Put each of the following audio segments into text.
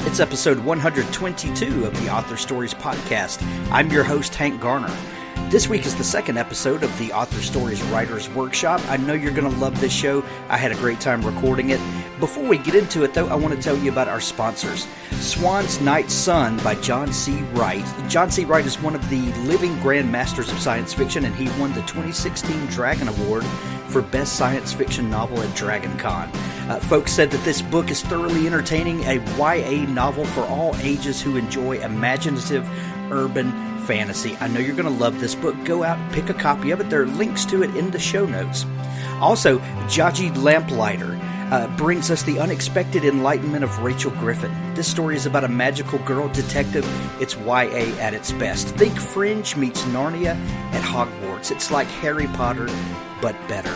It's episode 122 of the Author Stories podcast. I'm your host, Hank Garner. This week is the second episode of the Author Stories Writers Workshop. I know you're going to love this show. I had a great time recording it. Before we get into it, though, I want to tell you about our sponsors. Swan's Night Sun by John C. Wright. John C. Wright is one of the living grandmasters of science fiction, and he won the 2016 Dragon Award for Best Science Fiction Novel at DragonCon. Folks said that this book is thoroughly entertaining, a YA novel for all ages who enjoy imaginative urban fantasy. I know you're going to love this book. Go out and pick a copy of it. There are links to it in the show notes. Also, Jaji Lamplighter brings us the unexpected enlightenment of Rachel Griffin. This story is about a magical girl detective. It's YA at its best. Think Fringe meets Narnia at Hogwarts. It's like Harry Potter, but better.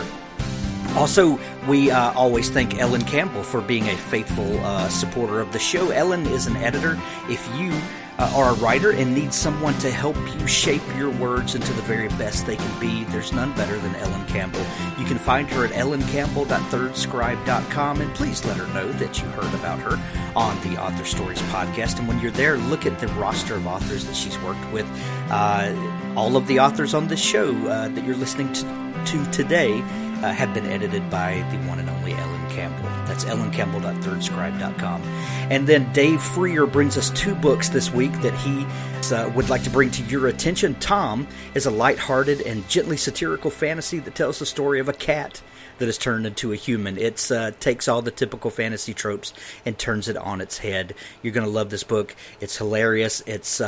Also, we always thank Ellen Campbell for being a faithful supporter of the show. Ellen is an editor. If you are a writer and need someone to help you shape your words into the very best they can be, there's none better than Ellen Campbell. You can find her at ellencampbell.thirdscribe.com, and please let her know that you heard about her on the Author Stories podcast. And when you're there, look at the roster of authors that she's worked with. All of the authors on this show that you're listening to today have been edited by the one and only Ellen Campbell. That's ellencampbell.thirdscribe.com. And then Dave Freer brings us two books this week that he would like to bring to your attention. Tom is a lighthearted and gently satirical fantasy that tells the story of a cat that is turned into a human. It takes all the typical fantasy tropes and turns it on its head. You're going to love this book. It's hilarious. It's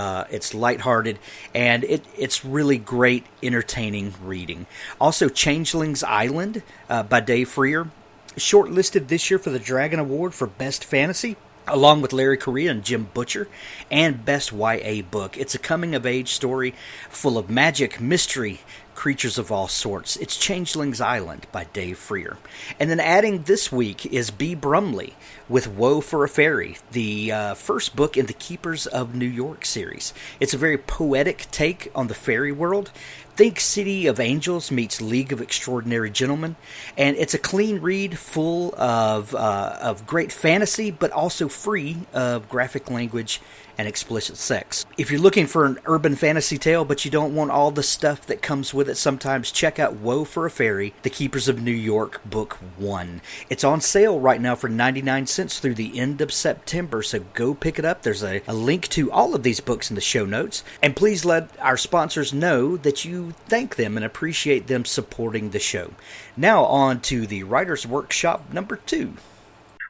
lighthearted, and it's really great, entertaining reading. Also, Changeling's Island by Dave Freer, shortlisted this year for the Dragon Award for Best Fantasy, along with Larry Correia and Jim Butcher, and Best YA Book. It's a coming-of-age story full of magic, mystery, creatures of all sorts. It's Changeling's Island by Dave Freer. And then adding this week is B. Brumley with Woe for a Fairy, the first book in the Keepers of New York series. It's a very poetic take on the fairy world. Think City of Angels meets League of Extraordinary Gentlemen, and it's a clean read full of great fantasy, but also free of graphic language and explicit sex. If you're looking for an urban fantasy tale, but you don't want all the stuff that comes with it sometimes, check out Woe for a Fairy, The Keepers of New York, Book 1. It's on sale right now for 99 cents through the end of September, so go pick it up. There's a link to all of these books in the show notes. And please let our sponsors know that you thank them and appreciate them supporting the show. Now on to the Writer's Workshop number 2.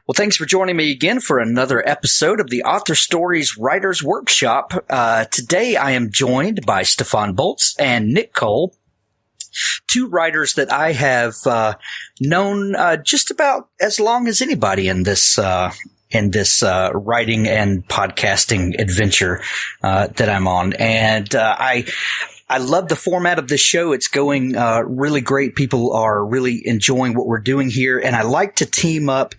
Well, thanks for joining me again for another episode of the Author Stories Writers Workshop. Today I am joined by Stefan Bolz and Nick Cole, two writers that I have known just about as long as anybody in this writing and podcasting adventure that I'm on. And I love the format of this show. It's going really great. People are really enjoying what we're doing here. And I like to team up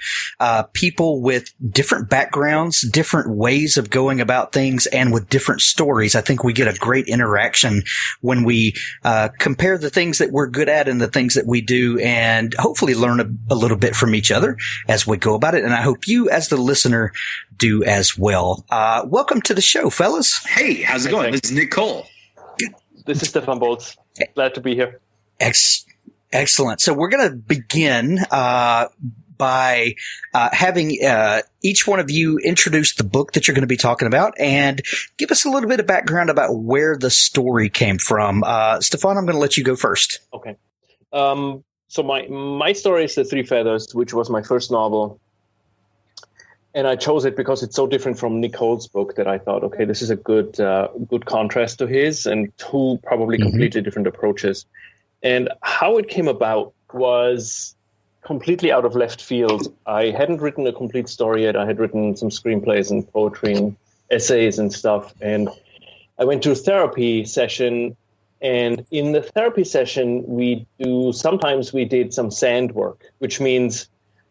people with different backgrounds, different ways of going about things, and with different stories. I think we get a great interaction when we compare the things that we're good at and the things that we do, and hopefully learn a little bit from each other as we go about it. And I hope you, as the listener, do as well. Welcome to the show, fellas. Hey, how's it going? This is Nick Cole. This is Stefan Bolz. Glad to be here. Excellent. So we're going to begin by having each one of you introduce the book that you're going to be talking about and give us a little bit of background about where the story came from. Stefan, I'm going to let you go first. Okay. So my story is The Three Feathers, which was my first novel. And I chose it because it's so different from Nick Cole's book that I thought, okay, this is a good contrast to his, and two probably completely different approaches. And how it came about was completely out of left field. I hadn't written a complete story yet. I had written some screenplays and poetry and essays and stuff. And I went to a therapy session. And in the therapy session, sometimes we did some sand work, which means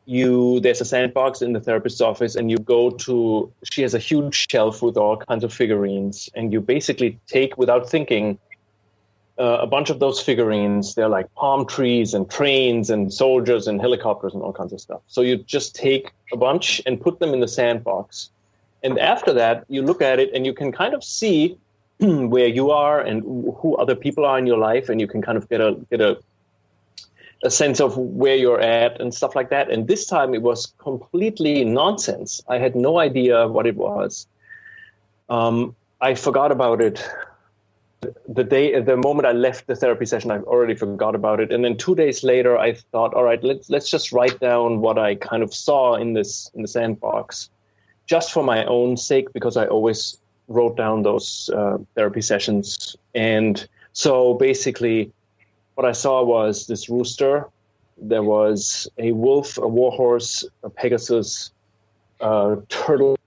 there's a sandbox in the therapist's office, and she has a huge shelf with all kinds of figurines, and you basically take, without thinking, a bunch of those figurines. They're like palm trees and trains and soldiers and helicopters and all kinds of stuff. So you just take a bunch and put them in the sandbox, And after that, you look at it and you can kind of see where you are and who other people are in your life, and you can kind of get a sense of where you're at and stuff like that. And this time it was completely nonsense. I had no idea what it was. I forgot about it. The moment I left the therapy session, I already forgot about it. And then 2 days later, I thought, all right, let's just write down what I kind of saw in the sandbox, just for my own sake, because I always wrote down those therapy sessions. And so basically what I saw was this rooster. There was a wolf, a warhorse, a pegasus, a turtle,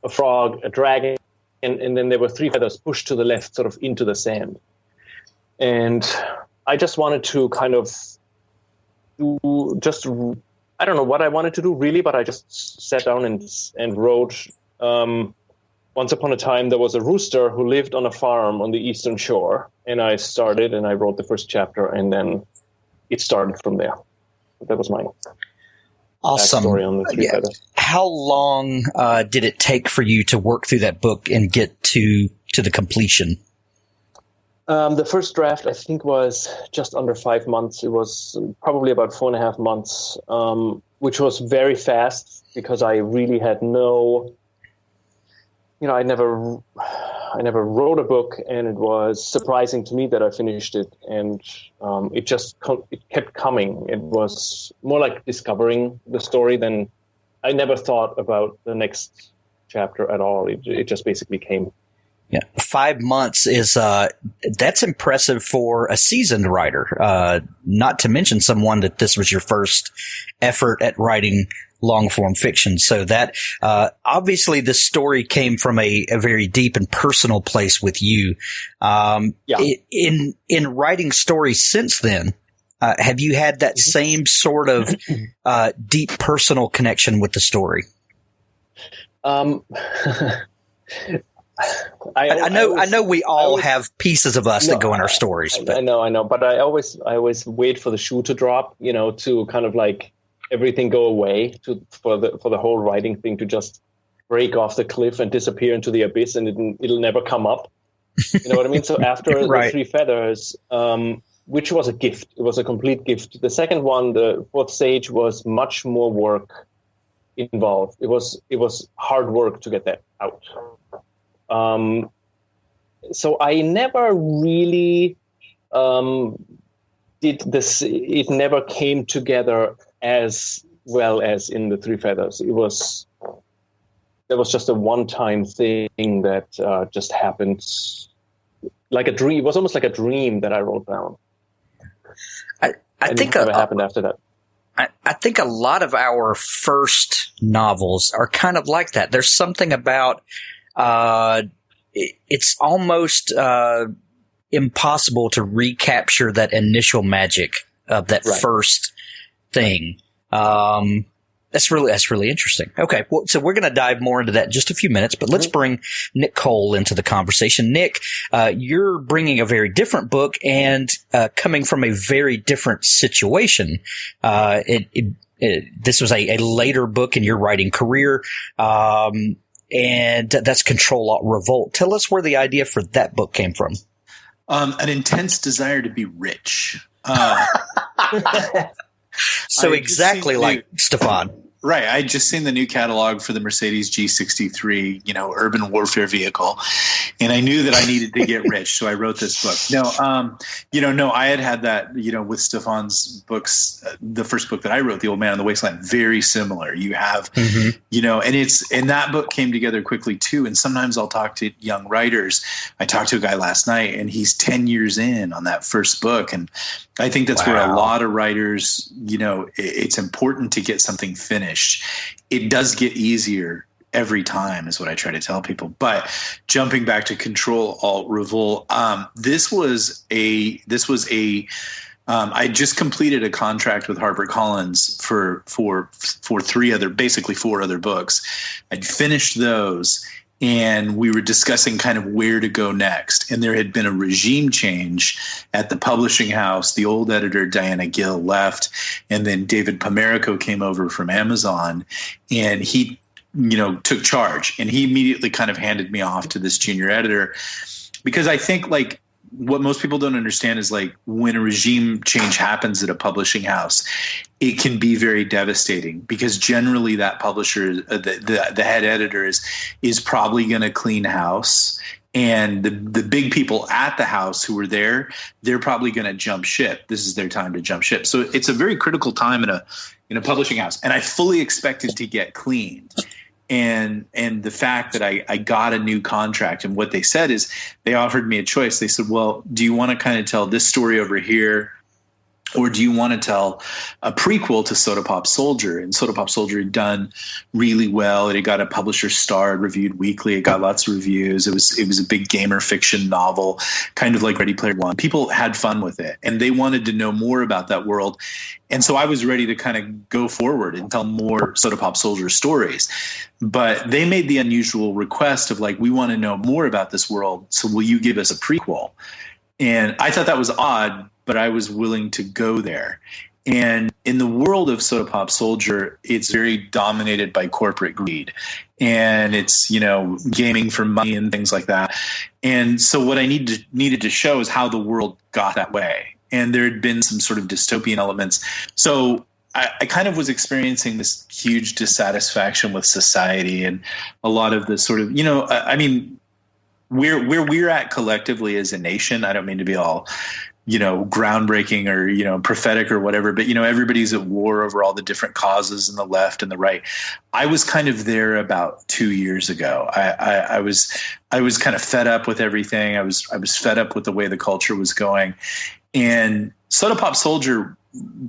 a frog, a dragon, and then there were 3 feathers pushed to the left, sort of into the sand. And I just wanted to kind of I don't know what I wanted to do really, but I just sat down and wrote, once upon a time, there was a rooster who lived on a farm on the eastern shore. And I started and I wrote the first chapter, and then it started from there. That was my awesome backstory on the 3 feathers. How long did it take for you to work through that book and get to the completion? The first draft, I think, was just under 5 months. It was probably about 4.5 months, which was very fast because I really had I never wrote a book, and it was surprising to me that I finished it. And it kept coming. It was more like discovering the story than I never thought about the next chapter at all. It just basically came. Yeah, 5 months is that's impressive for a seasoned writer. Not to mention someone that this was your first effort at writing long form fiction. So that obviously the story came from a very deep and personal place with you. In writing stories since then, have you had that same sort of deep personal connection with the story? I know we all have pieces of us that go in our stories. But. I know. But I always wait for the shoe to drop, to kind of like everything go away for the whole writing thing to just break off the cliff and disappear into the abyss, and it'll never come up. You know what I mean? So after right. the 3 feathers, which was a gift, it was a complete gift. The second one, the 4th Sage, was much more work involved. It was hard work to get that out. So I never really did this. It never came together as well as in the 3 feathers. There was just a one-time thing that just happened, like a dream. It was almost like a dream that I wrote down. I think it happened after that. I think a lot of our first novels are kind of like that. There's something about it's almost impossible to recapture that initial magic of that first thing. That's really interesting. Okay, well, so we're going to dive more into that in just a few minutes, but let's bring Nick Cole into the conversation. Nick, you're bringing a very different book and coming from a very different situation. This was a later book in your writing career, and that's Ctrl Alt Revolt. Tell us where the idea for that book came from. An intense desire to be rich. So exactly like Stefan. Right. I just seen the new catalog for the Mercedes G63, urban warfare vehicle. And I knew that I needed to get rich. So I wrote this book. No, I had that, with Stefan's books, the first book that I wrote, The Old Man on the Wasteland, very similar. You have, and that book came together quickly too. And sometimes I'll talk to young writers. I talked to a guy last night and he's 10 years in on that first book. And I think that's where a lot of writers, it's important to get something finished. It does get easier every time is what I try to tell people. But jumping back to Ctrl Alt Revolt, this was a I just completed a contract with HarperCollins for 4 other books. I'd finished those. And we were discussing kind of where to go next. And there had been a regime change at the publishing house. The old editor, Diana Gill, left. And then David Pomerico came over from Amazon. And he took charge, and he immediately kind of handed me off to this junior editor, because I think like what most people don't understand is like when a regime change happens at a publishing house, it can be very devastating, because generally that publisher, the head editor is probably going to clean house. And the big people at the house who were there, they're probably going to jump ship. This is their time to jump ship. So it's a very critical time in a publishing house. And I fully expected to get cleaned. And the fact that I got a new contract, and what they said is they offered me a choice. They said, well, do you want to kind of tell this story over here, or do you want to tell a prequel to Soda Pop Soldier? And Soda Pop Soldier had done really well. It had got a publisher star, reviewed weekly. It got lots of reviews. It was a big gamer fiction novel, kind of like Ready Player One. People had fun with it, and they wanted to know more about that world. And so I was ready to kind of go forward and tell more Soda Pop Soldier stories. But they made the unusual request of like, we want to know more about this world, so will you give us a prequel? And I thought that was odd, but I was willing to go there. And in the world of Soda Pop Soldier, it's very dominated by corporate greed. And it's, gaming for money and things like that. And so what I needed to show is how the world got that way. And there had been some sort of dystopian elements. So I kind of was experiencing this huge dissatisfaction with society, and a lot of the sort of, where we're at collectively as a nation. I don't mean to be all, groundbreaking or, prophetic or whatever, but, everybody's at war over all the different causes in the left and the right. I was kind of there about 2 years ago. I was kind of fed up with everything. I was fed up with the way the culture was going. And Soda Pop Soldier,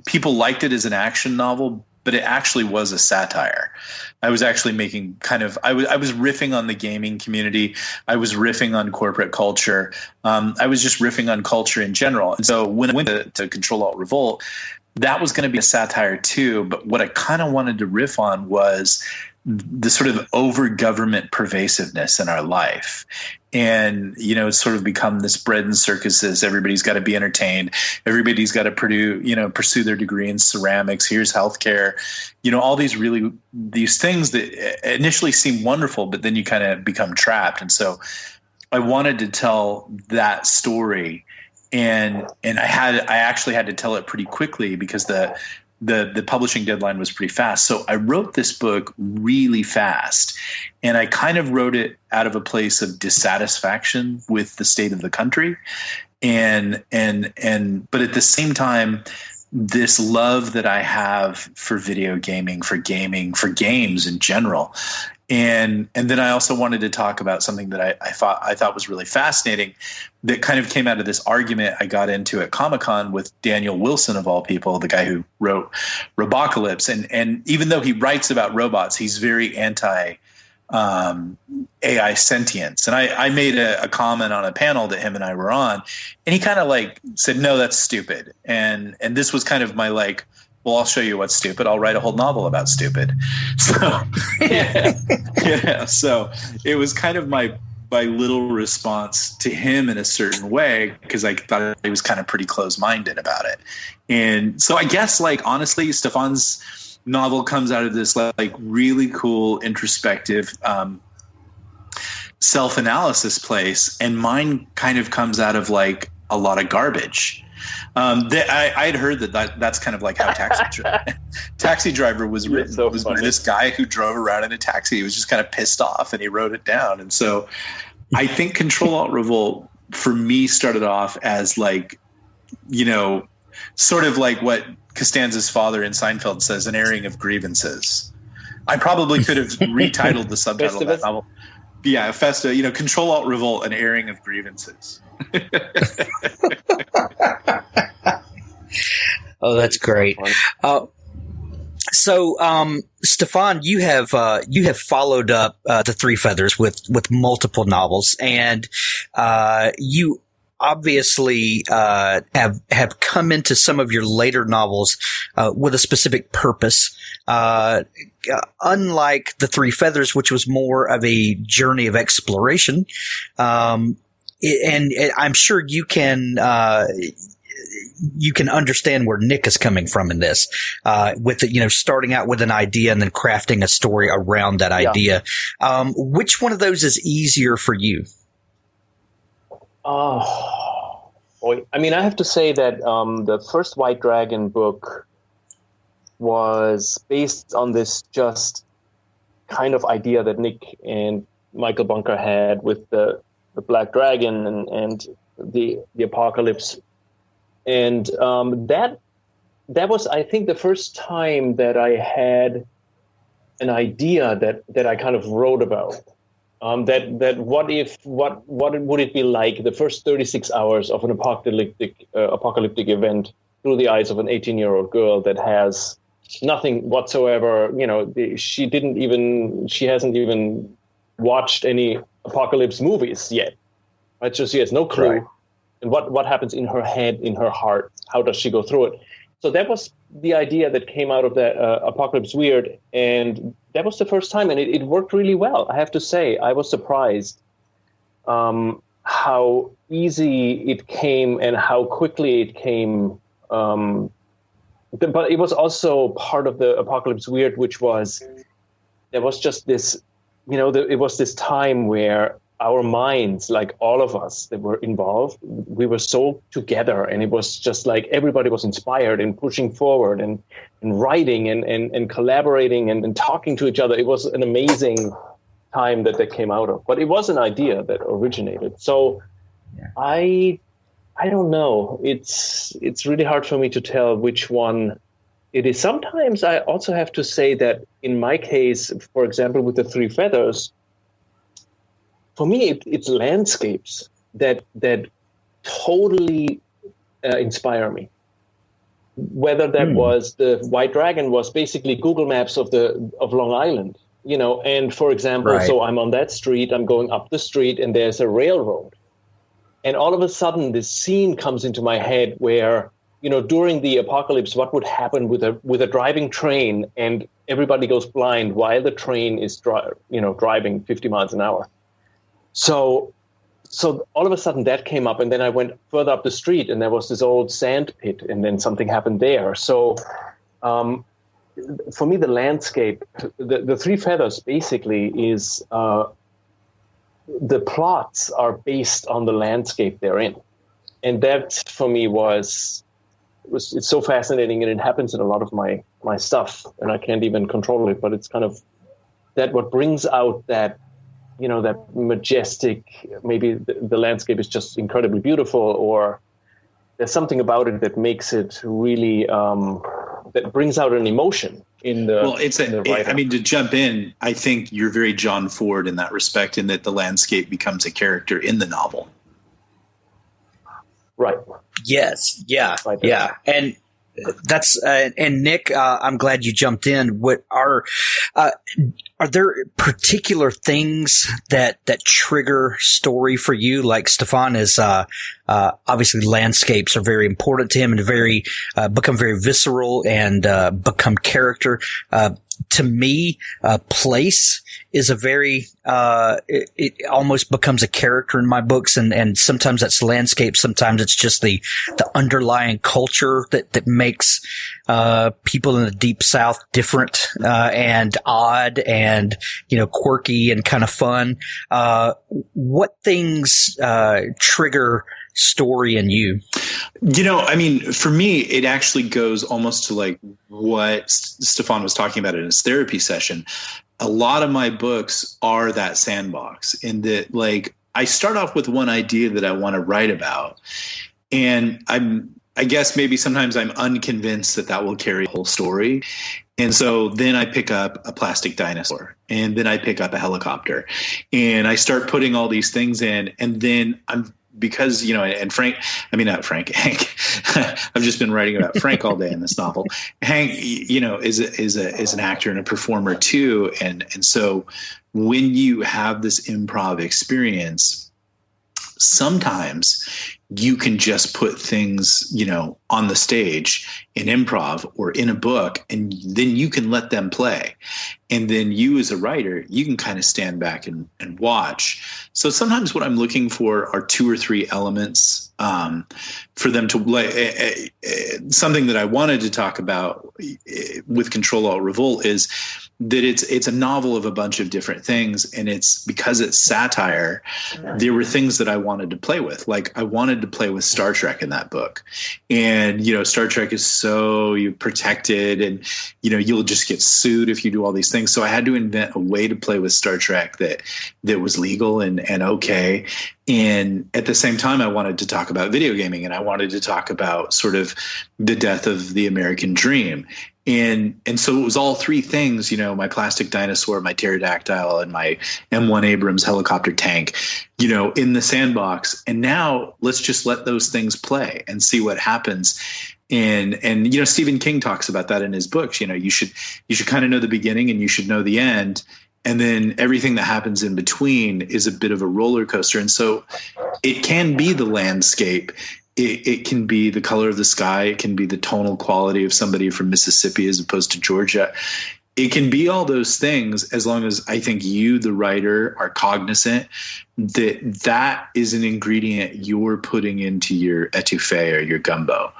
people liked it as an action novel, but it actually was a satire. I was actually making I was riffing on the gaming community. I was riffing on corporate culture. I was just riffing on culture in general. And so when I went to Ctrl Alt Revolt, that was going to be a satire too. But what I kind of wanted to riff on was the sort of over government pervasiveness in our life. And, it's sort of become this bread and circuses. Everybody's got to be entertained. Everybody's got to pursue their degree in ceramics. Here's healthcare, all these things that initially seem wonderful, but then you kind of become trapped. And so I wanted to tell that story. And I actually had to tell it pretty quickly, because the publishing deadline was pretty fast. So I wrote this book really fast, and I kind of wrote it out of a place of dissatisfaction with the state of the country. But at the same time, this love that I have for video gaming, for games in general. And then I also wanted to talk about something that I thought was really fascinating, that kind of came out of this argument I got into at Comic-Con with Daniel Wilson, of all people, the guy who wrote Robocalypse. And even though he writes about robots, he's very anti AI sentience. And I made a comment on a panel that him and I were on, and he kind of like said, no, that's stupid. And this was kind of my like, well, I'll show you what's stupid. I'll write a whole novel about stupid. So, so it was kind of my little response to him in a certain way, because I thought he was kind of pretty close-minded about it. And so I guess, like, honestly, Stefan's novel comes out of this like really cool introspective self-analysis place, and mine kind of comes out of like a lot of garbage. I'd heard that's kind of like how Taxi Driver was written. So was by this guy who drove around in a taxi. He was just kind of pissed off, and he wrote it down. And so I think Ctrl Alt Revolt for me started off as like, sort of like what Costanza's father in Seinfeld says, an airing of grievances. I probably could have retitled the subtitle of that novel. Yeah, Festa, Ctrl Alt Revolt, an airing of grievances. Oh, that's great. So, Stefan, you have followed up the Three Feathers with multiple novels, and you obviously have come into some of your later novels with a specific purpose. Unlike the Three Feathers, which was more of a journey of exploration, and I'm sure you can you can understand where Nick is coming from in this, with starting out with an idea and then crafting a story around that idea. Which one of those is easier for you? Oh, boy. I mean, I have to say that the first White Dragon book was based on this just kind of idea that Nick and Michael Bunker had with the Black Dragon and the apocalypse. And that was, I think, the first time that I had an idea that I kind of wrote about. That what would it be like the first 36 hours of an apocalyptic event through the eyes of an 18-year-old girl that has nothing whatsoever. She hasn't even watched any apocalypse movies yet. Right? So she has no clue. Right. And what happens in her head, in her heart? How does she go through it? So that was the idea that came out of that Apocalypse Weird, and that was the first time, and it worked really well. I have to say, I was surprised how easy it came and how quickly it came. But it was also part of the Apocalypse Weird, which was there was just this, it was this time where our minds, like all of us that were involved, we were so together, and it was just like everybody was inspired and pushing forward and writing and collaborating and talking to each other. It was an amazing time that came out of, but it was an idea that originated. So I don't know. It's really hard for me to tell which one it is. Sometimes I also have to say that in my case, for example, with the Three Feathers, for me, it's landscapes that totally inspire me. Whether that was the White Dragon was basically Google Maps of Long Island, And for example, So I'm on that street, I'm going up the street, and there's a railroad, and all of a sudden this scene comes into my head where during the apocalypse, what would happen with a driving train, and everybody goes blind while the train is driving 50 miles an hour. So all of a sudden that came up, and then I went further up the street, and there was this old sand pit, and then something happened there. So for me, the landscape, the Three Feathers basically is the plots are based on the landscape they're in. And that for me it's so fascinating, and it happens in a lot of my stuff, and I can't even control it, but it's kind of that what brings out that, that majestic, maybe the landscape is just incredibly beautiful, or there's something about it that makes it really, that brings out an emotion in the writer. I mean, to jump in, I think you're very John Ford in that respect, in that the landscape becomes a character in the novel. Right. Yes. Yeah. Right. Yeah. And that's and Nick, I'm glad you jumped in. What are there particular things that trigger story for you? Like Stefan is obviously landscapes are very important to him, and very become very visceral and become character. To me, place is a very it almost becomes a character in my books, and sometimes that's landscape, sometimes it's just the underlying culture that makes people in the Deep South different and odd and quirky and kind of fun. What things trigger story in you? I mean, for me, it actually goes almost to like what Stefan was talking about in his therapy session. A lot of my books are that sandbox, in that, like, I start off with one idea that I want to write about, and I guess maybe sometimes I'm unconvinced that will carry the whole story. And so then I pick up a plastic dinosaur, and then I pick up a helicopter, and I start putting all these things in, and then because, and Hank, I've just been writing about Frank all day in this novel. Hank, is an actor and a performer too. And so when you have this improv experience, sometimes you can just put things, on the stage in improv or in a book, and then you can let them play. And then you as a writer, you can kind of stand back and watch. So sometimes what I'm looking for are 2 or 3 elements for them to something that I wanted to talk about with Ctrl Alt Revolt is that it's a novel of a bunch of different things, and it's because it's satire. There were things that I wanted to play with, like I wanted to play with Star Trek in that book, and Star Trek is so protected, and you'll just get sued if you do all these things. So I had to invent a way to play with Star Trek that was legal and okay. And at the same time, I wanted to talk about video gaming, and I wanted to talk about sort of the death of the American dream. And so it was all three things, my plastic dinosaur, my pterodactyl, and my M1 Abrams helicopter tank, in the sandbox. And now let's just let those things play and see what happens. And Stephen King talks about that in his books. You should kind of know the beginning and you should know the end. And then everything that happens in between is a bit of a roller coaster. And so it can be the landscape. It can be the color of the sky. It can be the tonal quality of somebody from Mississippi as opposed to Georgia. It can be all those things as long as I think you, the writer, are cognizant that is an ingredient you're putting into your etouffee or your gumbo.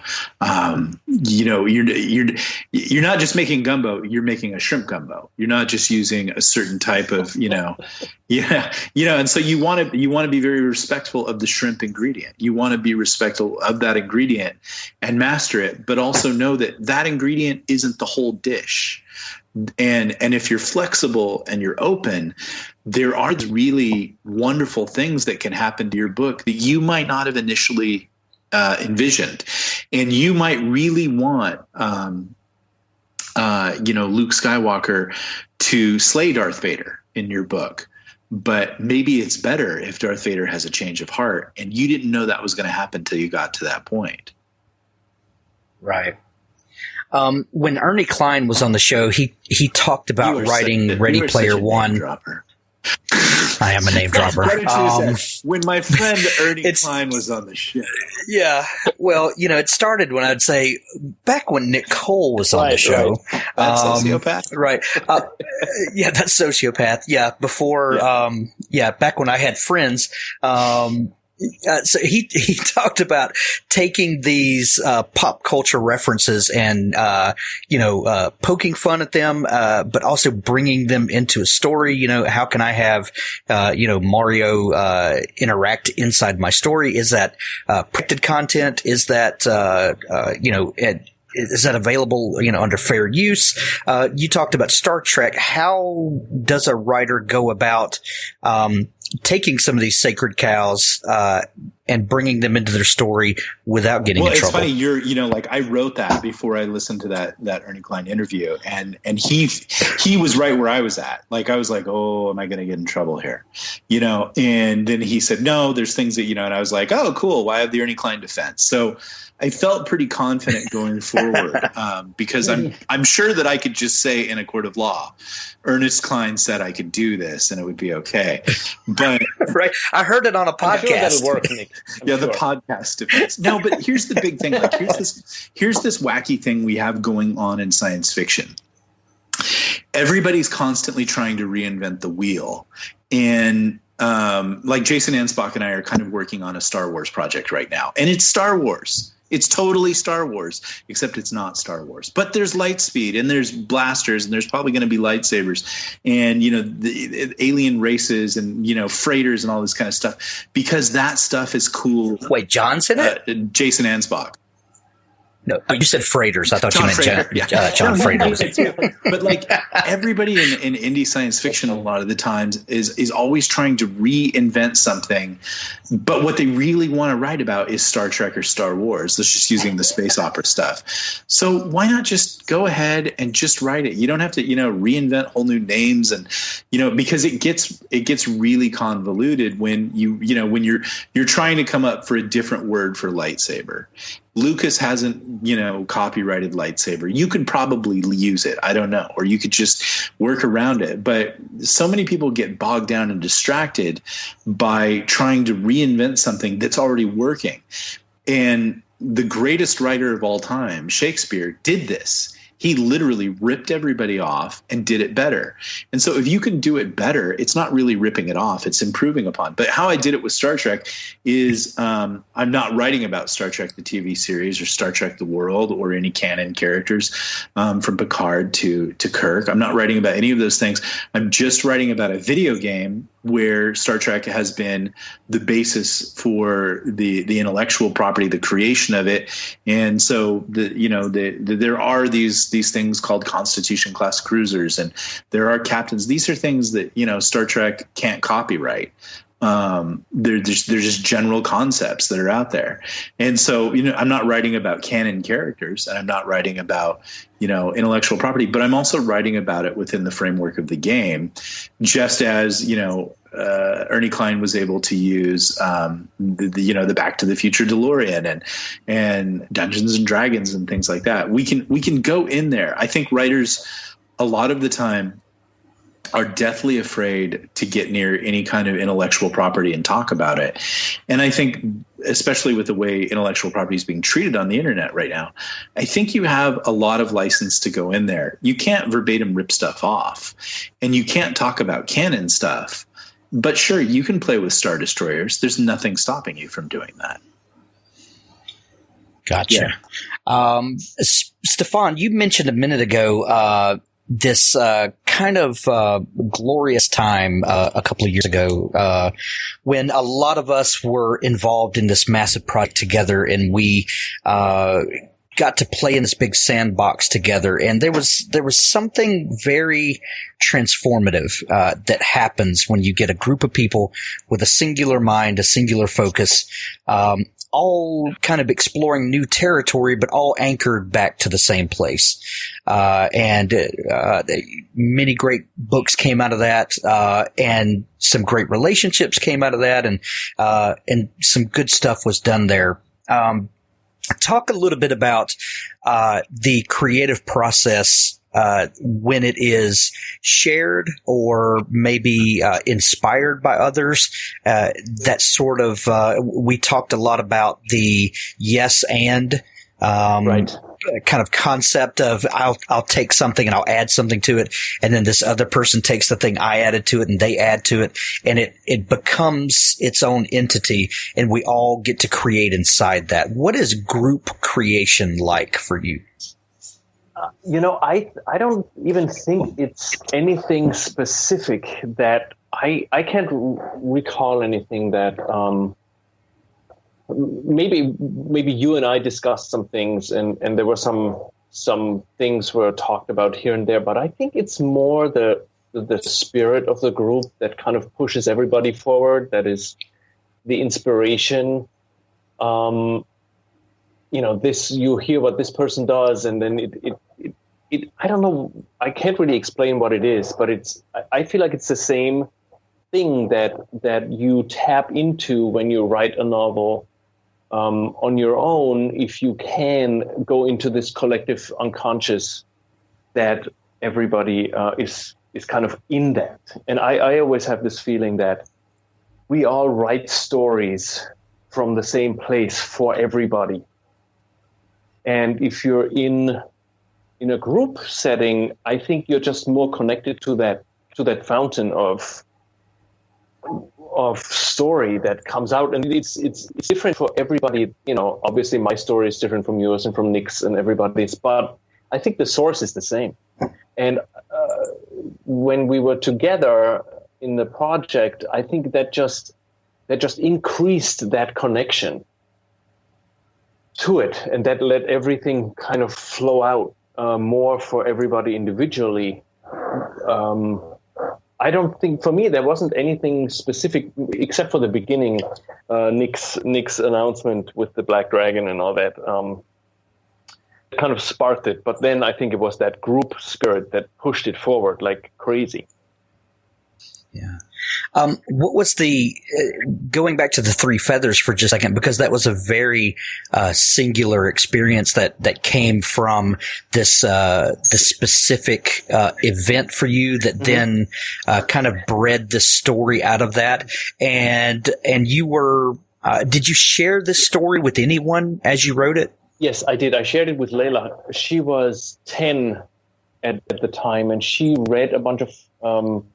You're not just making gumbo, you're making a shrimp gumbo. You're not just using a certain type of, and so you want to be very respectful of the shrimp ingredient. You want to be respectful of that ingredient and master it, but also know that ingredient isn't the whole dish. And if you're flexible and you're open, there are really wonderful things that can happen to your book that you might not have initially envisioned. And you might really want, Luke Skywalker to slay Darth Vader in your book. But maybe it's better if Darth Vader has a change of heart, and you didn't know that was going to happen until you got to that point. Right. When Ernie Klein was on the show, he talked about writing Ready Player One. I am a name dropper. When my friend Ernie Klein was on the show. Yeah. Well, it started when I'd say back when Nick Cole was on the show. Right. That's Sociopath. Right. Yeah, that's Sociopath. Yeah. Before, back when I had friends. So he talked about taking these pop culture references and poking fun at them, but also bringing them into a story. How can I have Mario interact inside my story? Is that protected content? Is that is that available, under fair use? You talked about Star Trek. How does a writer go about taking some of these sacred cows and bringing them into their story without getting in trouble? Well, it's funny. I wrote that before I listened to that Ernie Klein interview, and he was right where I was at. I was like, oh, am I going to get in trouble here? And then he said, no, there's things that, and I was like, oh, cool. Well, I have the Ernie Klein defense. So I felt pretty confident going forward because I'm sure that I could just say in a court of law, Ernest Klein said I could do this and it would be okay. But right, I heard it on a podcast. Sure work, Nick. The podcast defense. No, but here's the big thing. Here's this wacky thing we have going on in science fiction. Everybody's constantly trying to reinvent the wheel, and Jason Ansbach and I are kind of working on a Star Wars project right now, and it's Star Wars. It's totally Star Wars, except it's not Star Wars. But there's light speed, and there's blasters, and there's probably going to be lightsabers, and the alien races, and freighters, and all this kind of stuff, because that stuff is cool. Wait, John's in it? Jason Ansbach. No, you said freighters. I thought you meant John Frater. But everybody in indie science fiction a lot of the times is always trying to reinvent something. But what they really want to write about is Star Trek or Star Wars. That's just using the space opera stuff. So why not just go ahead and just write it? You don't have to, reinvent whole new names and, because it gets really convoluted when when you're trying to come up for a different word for lightsaber. Lucas hasn't, copyrighted lightsaber. You could probably use it. I don't know. Or you could just work around it. But so many people get bogged down and distracted by trying to reinvent something that's already working. And the greatest writer of all time, Shakespeare, did this. He literally ripped everybody off and did it better. And so if you can do it better, it's not really ripping it off, it's improving upon. But how I did it with Star Trek is I'm not writing about Star Trek, the TV series, or Star Trek, the world, or any canon characters from Picard to Kirk. I'm not writing about any of those things. I'm just writing about a video game where Star Trek has been the basis for the intellectual property, the creation of it. And so there are these things called Constitution class cruisers, and there are captains. These are things that Star Trek can't copyright. They're just general concepts that are out there. And so, I'm not writing about canon characters, and I'm not writing about, intellectual property, but I'm also writing about it within the framework of the game, just as, Ernie Klein was able to use, the Back to the Future DeLorean and Dungeons and Dragons and things like that. We can go in there. I think writers a lot of the time are deathly afraid to get near any kind of intellectual property and talk about it. And I think, especially with the way intellectual property is being treated on the internet right now, I think you have a lot of license to go in there. You can't verbatim rip stuff off, and you can't talk about canon stuff. But sure, you can play with Star Destroyers. There's nothing stopping you from doing that. Gotcha. Yeah. Stefan, you mentioned a minute ago this kind of glorious time a couple of years ago when a lot of us were involved in this massive project together, and we got to play in this big sandbox together. And there was something very transformative that happens when you get a group of people with a singular mind, a singular focus, all kind of exploring new territory, but all anchored back to the same place. And many great books came out of that, and some great relationships came out of that, and some good stuff was done there. Talk a little bit about the creative process when it is shared or maybe inspired by others. That sort of we talked a lot about the yes and right. Kind of concept of I'll take something and I'll add something to it, and then this other person takes the thing I added to it and they add to it, and it becomes its own entity, and we all get to create inside that. What is group creation like for you? I don't even think it's anything specific that I can't recall anything that maybe you and I discussed some things and there were some things were talked about here and there, but I think it's more the spirit of the group that kind of pushes everybody forward. That is the inspiration. This, you hear what this person does, and then it I don't know, I can't really explain what it is, but I feel like it's the same thing that you tap into when you write a novel on your own, if you can go into this collective unconscious that everybody is kind of in that. And I always have this feeling that we all write stories from the same place for everybody. And if you're in a group setting, I think you're just more connected to that fountain of story that comes out, and it's different for everybody. Obviously my story is different from yours and from Nick's and everybody's, but I think the source is the same. And when we were together in the project, I think that just increased that connection to it, and that let everything kind of flow out more for everybody individually. I don't think, for me, there wasn't anything specific except for the beginning, Nick's announcement with the Black Dragon and all that. Kind of sparked it, but then I think it was that group spirit that pushed it forward like crazy. Yeah. What was going back to the Three Feathers for just a second, because that was a very singular experience that came from this specific event for you that then kind of bred the story out of that. And you were, did you share this story with anyone as you wrote it? Yes, I did. I shared it with Layla. She was 10 at the time, and she read a bunch of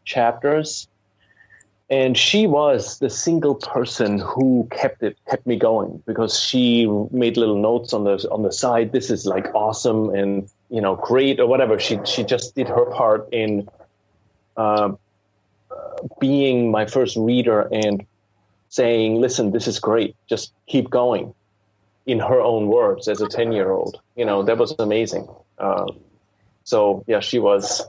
chapters. And she was the single person who kept me going, because she made little notes on the side. This is like awesome and, you know, great or whatever. She just did her part in being my first reader and saying, listen, this is great. Just keep going, in her own words as a 10-year-old. You know, that was amazing. So yeah, she was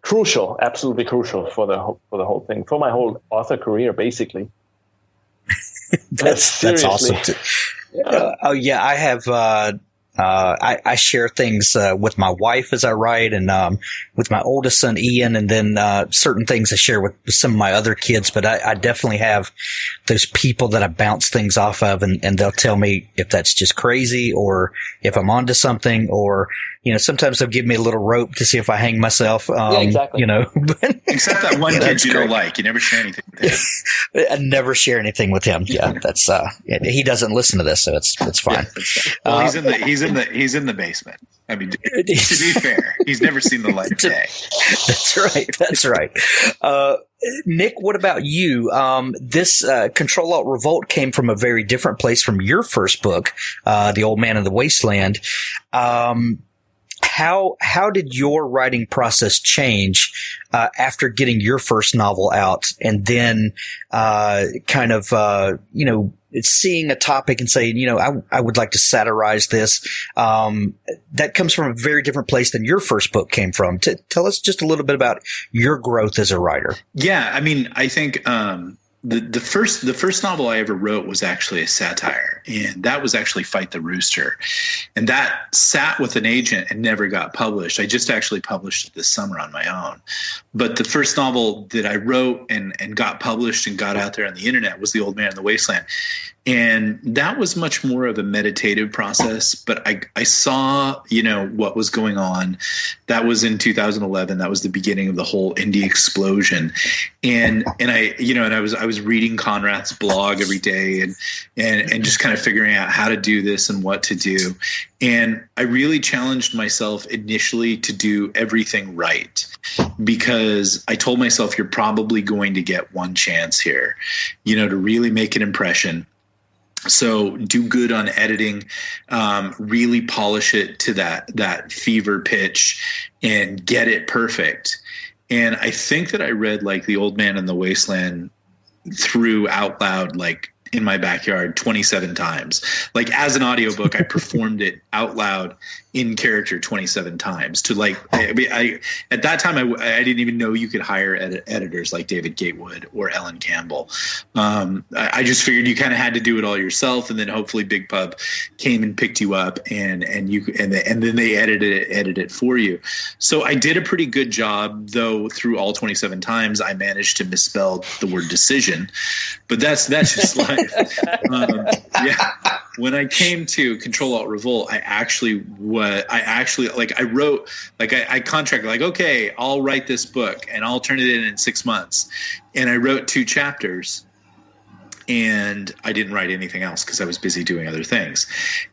crucial, absolutely crucial for the whole thing, for my whole author career, basically. That's awesome. I have. I share things with my wife as I write, and with my oldest son Ian, and then certain things I share with some of my other kids. But I definitely have those people that I bounce things off of, and they'll tell me if that's just crazy or if I'm onto something, or, you know, sometimes they'll give me a little rope to see if I hang myself. Yeah, exactly. You know, except that one kid you don't like. You never share anything with him. I never share anything with him. Yeah, that's he doesn't listen to this, so it's fine. Well, he's in the basement. I mean, to be fair, he's never seen the light of day. That's right. Nick, what about you? This Ctrl Alt Revolt came from a very different place from your first book, The Old Man in the Wasteland. How did your writing process change after getting your first novel out, and then seeing a topic and saying, you know, I would like to satirize this? That comes from a very different place than your first book came from. Tell us just a little bit about your growth as a writer. Yeah, I mean, I think the first novel I ever wrote was actually a satire, and that was actually Fight the Rooster, and that sat with an agent and never got published. I just actually published it this summer on my own. But the first novel that I wrote and got published and got out there on the internet was The Old Man in the Wasteland. And that was much more of a meditative process, but I saw, you know, what was going on. That was in 2011. That was the beginning of the whole indie explosion. And I was reading Conrad's blog every day and just kind of figuring out how to do this and what to do. And I really challenged myself initially to do everything right, because I told myself, you're probably going to get one chance here, you know, to really make an impression. So do good on editing, really polish it to that fever pitch and get it perfect. And I think that I read like The Old Man in the Wasteland through out loud, like in my backyard 27 times. Like as an audiobook, I performed it out loud in character 27 times to like, I at that time, I didn't even know you could hire editors like David Gatewood or Ellen Campbell. I just figured you kind of had to do it all yourself. And then hopefully Big Pub came and picked you up and then they edited it for you. So I did a pretty good job, though. Through all 27 times, I managed to misspell the word decision, but that's just life. Yeah. When I came to Ctrl Alt Revolt, I contracted, like, okay, I'll write this book and I'll turn it in 6 months. And I wrote 2 chapters and I didn't write anything else because I was busy doing other things.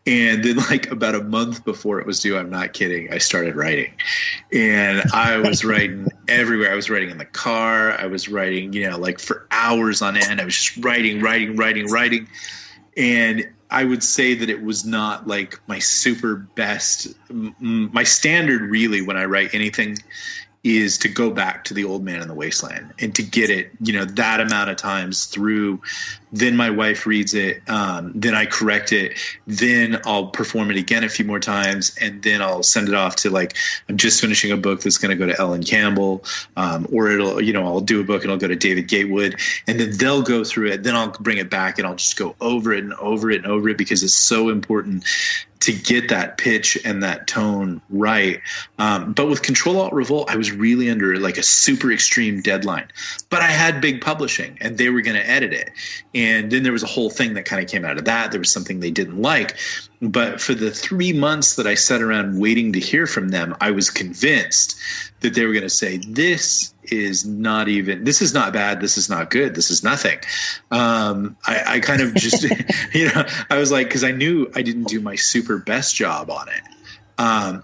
And then like about a month before it was due, I'm not kidding, I started writing. And I was writing everywhere. I was writing in the car. I was writing, you know, like for hours on end. I was just writing. And I would say that it was not like my super best. My standard really when I write anything is to go back to The Old Man in the Wasteland and to get it, you know, that amount of times through. Then my wife reads it. Then I correct it. Then I'll perform it again a few more times. And then I'll send it off to, like, I'm just finishing a book that's going to go to Ellen Campbell, or it'll, you know, I'll do a book and I'll go to David Gatewood, and then they'll go through it. Then I'll bring it back and I'll just go over it and over it and over it, because it's so important to get that pitch and that tone right. But with Ctrl Alt Revolt, I was really under like a super extreme deadline, but I had big publishing and they were going to edit it. And then there was a whole thing that kind of came out of that. There was something they didn't like. But for the 3 months that I sat around waiting to hear from them, I was convinced that they were going to say, this is not even, this is not bad. This is not good. This is nothing. I kind of just, I was like, cause I knew I didn't do my super best job on it.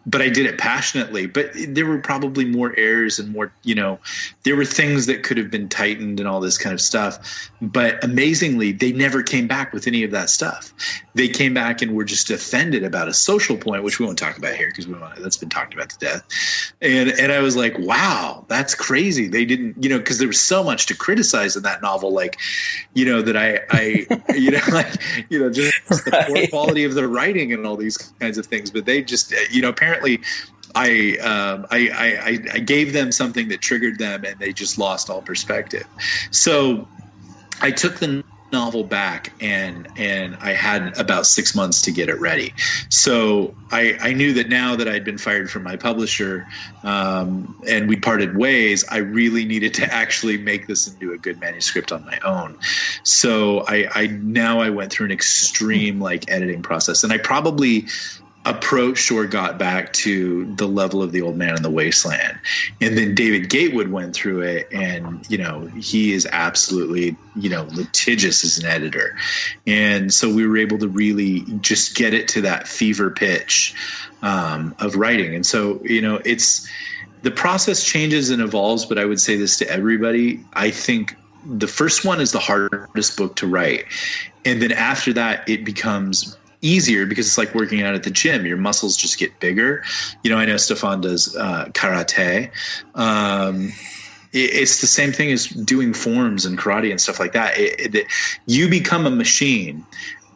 But I did it passionately, but there were probably more errors and more, there were things that could have been tightened and all this kind of stuff. But amazingly, they never came back with any of that stuff. They came back and were just offended about a social point, which we won't talk about here because that's been talked about to death. And I was like, wow, that's crazy. They didn't, because there was so much to criticize in that novel, like, that just the poor quality of the writing and all these kinds of things. But they just, apparently I gave them something that triggered them and they just lost all perspective. So I took the novel back and I had about 6 months to get it ready. So I knew that now that I'd been fired from my publisher and we parted ways, I really needed to actually make this into a good manuscript on my own. So I went through an extreme editing process, and I probably approached or got back to the level of The Old Man in the Wasteland. And then David Gatewood went through it, and, he is absolutely, litigious as an editor. And so we were able to really just get it to that fever pitch of writing. And so, it's the process changes and evolves, but I would say this to everybody. I think the first one is the hardest book to write. And then after that, it becomes easier because it's like working out at the gym. Your muscles just get bigger. I know Stefan does karate. It's the same thing as doing forms and karate and stuff like that. You become a machine.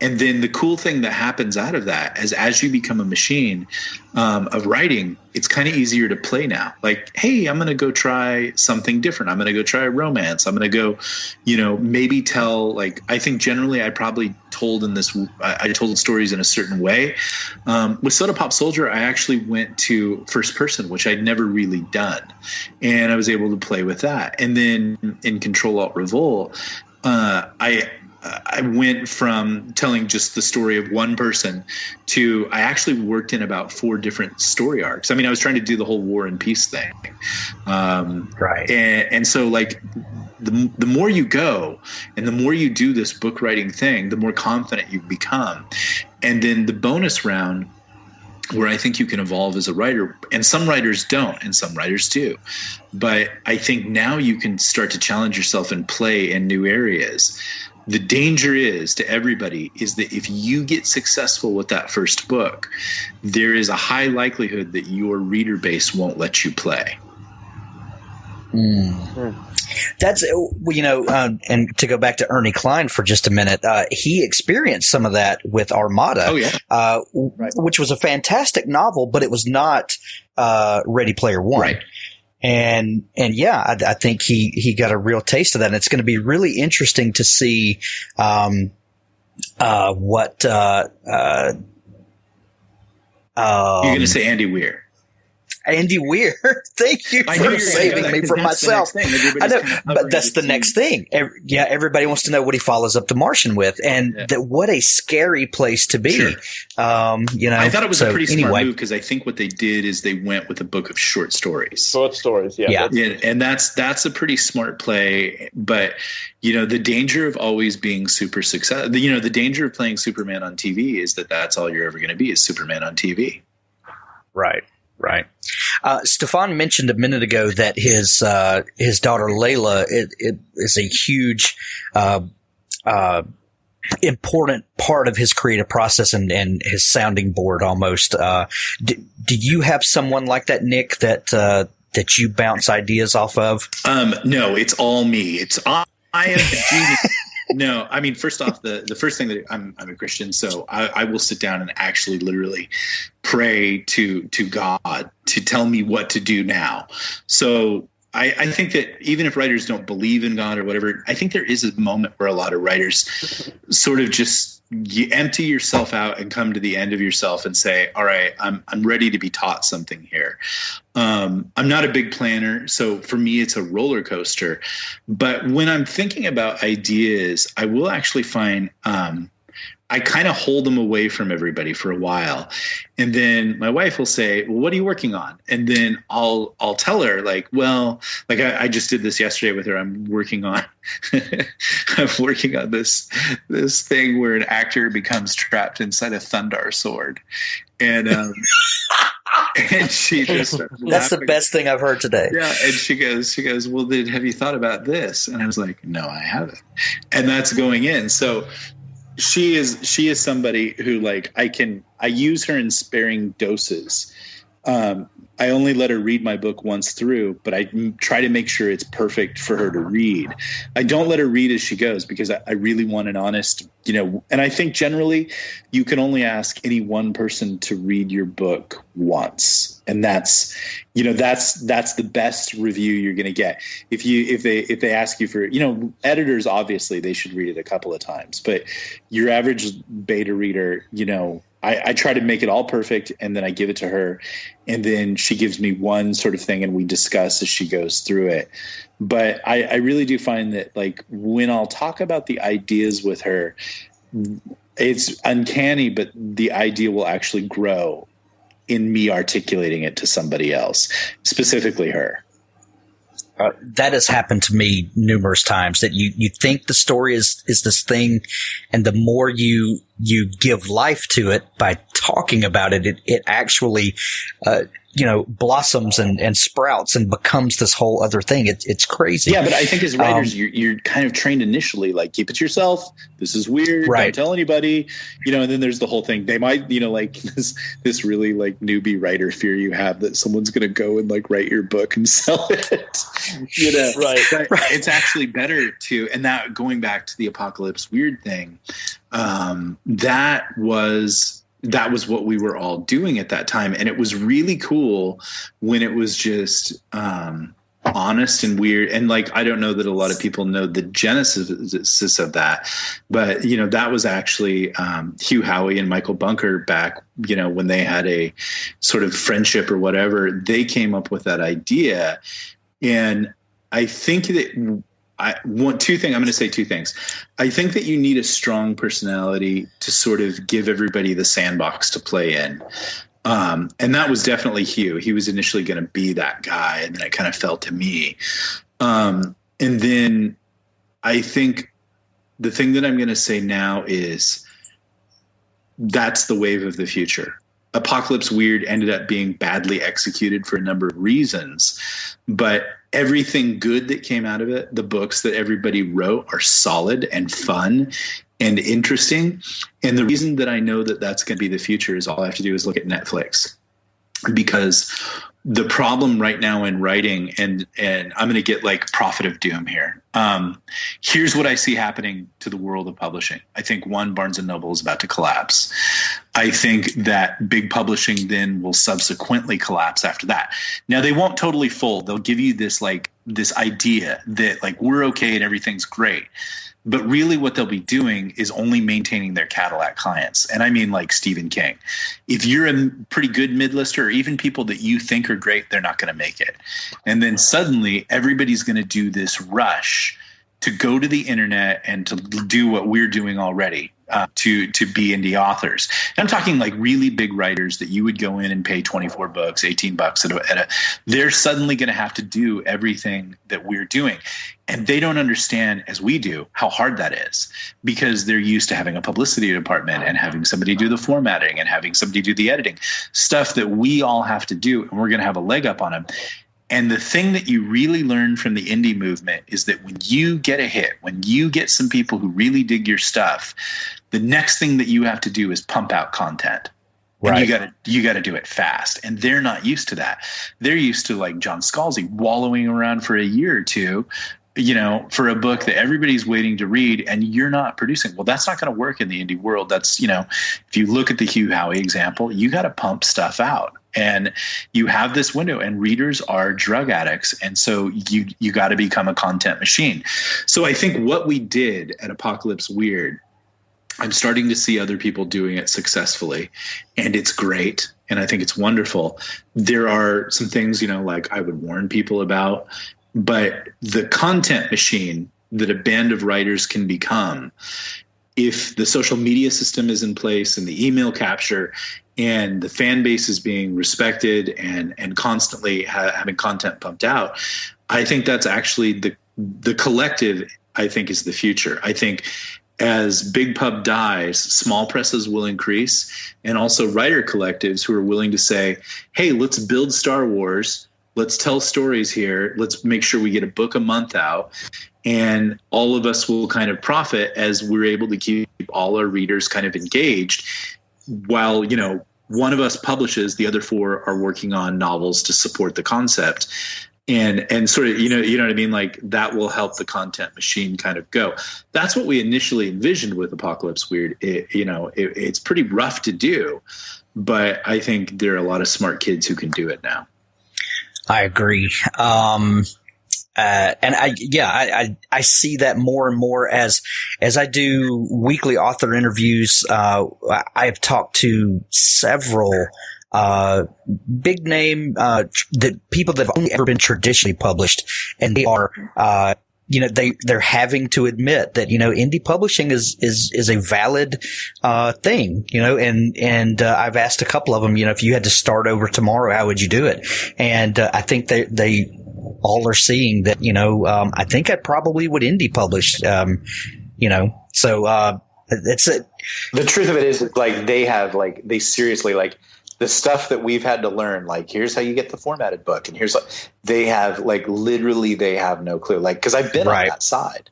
And then the cool thing that happens out of that is as you become a machine of writing, it's kind of easier to play now. Like, hey, I'm going to go try something different. I'm going to go try a romance. I'm going to go, maybe tell, I think generally I probably told I told stories in a certain way. With Soda Pop Soldier, I actually went to first person, which I'd never really done. And I was able to play with that. And then in Ctrl Alt Revolt, I went from telling just the story of one person to I actually worked in about 4 different story arcs. I mean, I was trying to do the whole War and Peace thing. Right. And so the more you go and the more you do this book writing thing, the more confident you become. And then the bonus round where I think you can evolve as a writer, and some writers don't and some writers do. But I think now you can start to challenge yourself and play in new areas. The danger is to everybody is that if you get successful with that first book, there is a high likelihood that your reader base won't let you play. That's, and to go back to Ernie Klein for just a minute, he experienced some of that with Armada, which was a fantastic novel, but it was not Ready Player One. Right. And yeah, I think he got a real taste of that. And it's going to be really interesting to see, what, you're going to say Andy Weir. Andy Weir. Thank you for saving me from myself. I know, but that's the next thing. Everybody wants to know what he follows up The Martian with, and what a scary place to be. Sure. I thought it was a pretty smart move because I think what they did is they went with a book of short stories. Short stories, yeah. And that's a pretty smart play. But the danger of always being super successful. The danger of playing Superman on TV is that's all you're ever going to be is Superman on TV. Right. Right. Stefan mentioned a minute ago that his daughter Layla is a huge, important part of his creative process and his sounding board almost. Do you have someone like that, Nick, that you bounce ideas off of? No, it's all me. I am a genius. No, I mean, first off, the first thing that I'm a Christian, so I will sit down and actually literally pray to God to tell me what to do now. So I think that even if writers don't believe in God or whatever, I think there is a moment where a lot of writers sort of just you empty yourself out and come to the end of yourself and say, all right, I'm ready to be taught something here. I'm not a big planner, so for me, it's a roller coaster. But when I'm thinking about ideas, I will actually find I kind of hold them away from everybody for a while. And then my wife will say, well, what are you working on? And then I'll tell her like, well, like I just did this yesterday with her. I'm working on this thing where an actor becomes trapped inside a Thundar sword. And, and she just starts laughing. That's the best thing I've heard today. Yeah. And she goes, well, have you thought about this? And I was like, no, I haven't. And that's going in. So she is somebody who like I use her in sparing doses. I only let her read my book once through, but I try to make sure it's perfect for her to read. I don't let her read as she goes because I really want an honest, and I think generally you can only ask any one person to read your book once. And that's the best review you're going to get. If they ask you for, editors, obviously they should read it a couple of times, but your average beta reader, I try to make it all perfect, and then I give it to her, and then she gives me one sort of thing, and we discuss as she goes through it. But I really do find that, like, when I'll talk about the ideas with her, it's uncanny, but the idea will actually grow in me articulating it to somebody else, specifically her. That has happened to me numerous times, that you think the story is this thing, and the more you give life to it by talking about it, it actually, blossoms and sprouts and becomes this whole other thing. It's crazy. Yeah, but I think as writers, you're kind of trained initially, like, keep it to yourself. This is weird. Right. Don't tell anybody. And then there's the whole thing. They might, like this really like newbie writer fear you have that someone's going to go and like write your book and sell it. Right. But it's actually better to, and that going back to the Apocalypse Weird thing, that was what we were all doing at that time. And it was really cool when it was just honest and weird. And like, I don't know that a lot of people know the genesis of that, but that was actually Hugh Howey and Michael Bunker back, when they had a sort of friendship or whatever, they came up with that idea. And I think that I'm going to say two things. I think that you need a strong personality to sort of give everybody the sandbox to play in. And that was definitely Hugh. He was initially going to be that guy, and then it kind of fell to me. And then I think the thing that I'm going to say now is that's the wave of the future. Apocalypse Weird ended up being badly executed for a number of reasons, but everything good that came out of it, the books that everybody wrote, are solid and fun and interesting. And the reason that I know that that's going to be the future is all I have to do is look at Netflix, because the problem right now in writing, and I'm going to get like prophet of doom here. Here's what I see happening to the world of publishing. I think Barnes & Noble is about to collapse. I think that big publishing then will subsequently collapse after that. Now, they won't totally fold. They'll give you this idea that like we're okay and everything's great. But really what they'll be doing is only maintaining their Cadillac clients. And I mean like Stephen King. If you're a pretty good mid-lister, or even people that you think are great, they're not going to make it. And then suddenly everybody's going to do this rush to go to the internet and to do what we're doing already, to be indie authors. And I'm talking like really big writers that you would go in and pay 24 bucks, 18 bucks they're suddenly going to have to do everything that we're doing. And they don't understand, as we do, how hard that is, because they're used to having a publicity department and having somebody do the formatting and having somebody do the editing, stuff that we all have to do, and we're going to have a leg up on them. And the thing that you really learn from the indie movement is that when you get a hit, when you get some people who really dig your stuff, the next thing that you have to do is pump out content. Right. And you got to do it fast. And they're not used to that. They're used to like John Scalzi wallowing around for a year or two, for a book that everybody's waiting to read, and you're not producing. Well, that's not going to work in the indie world. That's, if you look at the Hugh Howey example, you got to pump stuff out. And you have this window, and readers are drug addicts. And so you got to become a content machine. So I think what we did at Apocalypse Weird, I'm starting to see other people doing it successfully, and it's great. And I think it's wonderful. There are some things, like I would warn people about, but the content machine that a band of writers can become if the social media system is in place and the email capture and the fan base is being respected and constantly having content pumped out, I think that's actually the collective, I think, is the future. I think as big pub dies, small presses will increase, and also writer collectives who are willing to say, hey, let's build Star Wars. Let's tell stories here. Let's make sure we get a book a month out. And all of us will kind of profit as we're able to keep all our readers kind of engaged while, you know, one of us publishes, the other four are working on novels to support the concept. And sort of, you know what I mean? Like that will help the content machine kind of go. That's what we initially envisioned with Apocalypse Weird. It's pretty rough to do, but I think there are a lot of smart kids who can do it now. I agree. And I see that more and more as I do weekly author interviews. I've talked to several big name the people that have only ever been traditionally published, and they are they're having to admit that indie publishing is a valid thing, and I've asked a couple of them, if you had to start over tomorrow, how would you do it? And I think they all are seeing that, I think I probably would indie publish, so it's it. The truth of it is, like, they seriously, like, the stuff that we've had to learn, like, here's how you get the formatted book, and here's they have no clue. Like, because I've been on that side,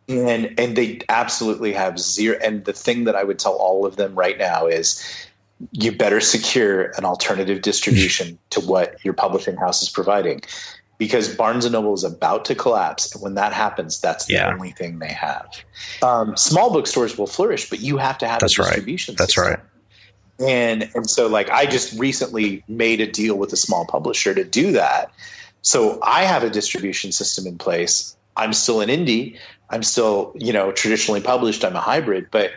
and they absolutely have zero. And the thing that I would tell all of them right now is, you better secure an alternative distribution to what your publishing house is providing, because Barnes and Noble is about to collapse, and when that happens, that's the only thing they have. Small bookstores will flourish, but you have to have a distribution system. That's right. And so, like, I just recently made a deal with a small publisher to do that. So I have a distribution system in place. I'm still an indie. I'm still, traditionally published. I'm a hybrid. But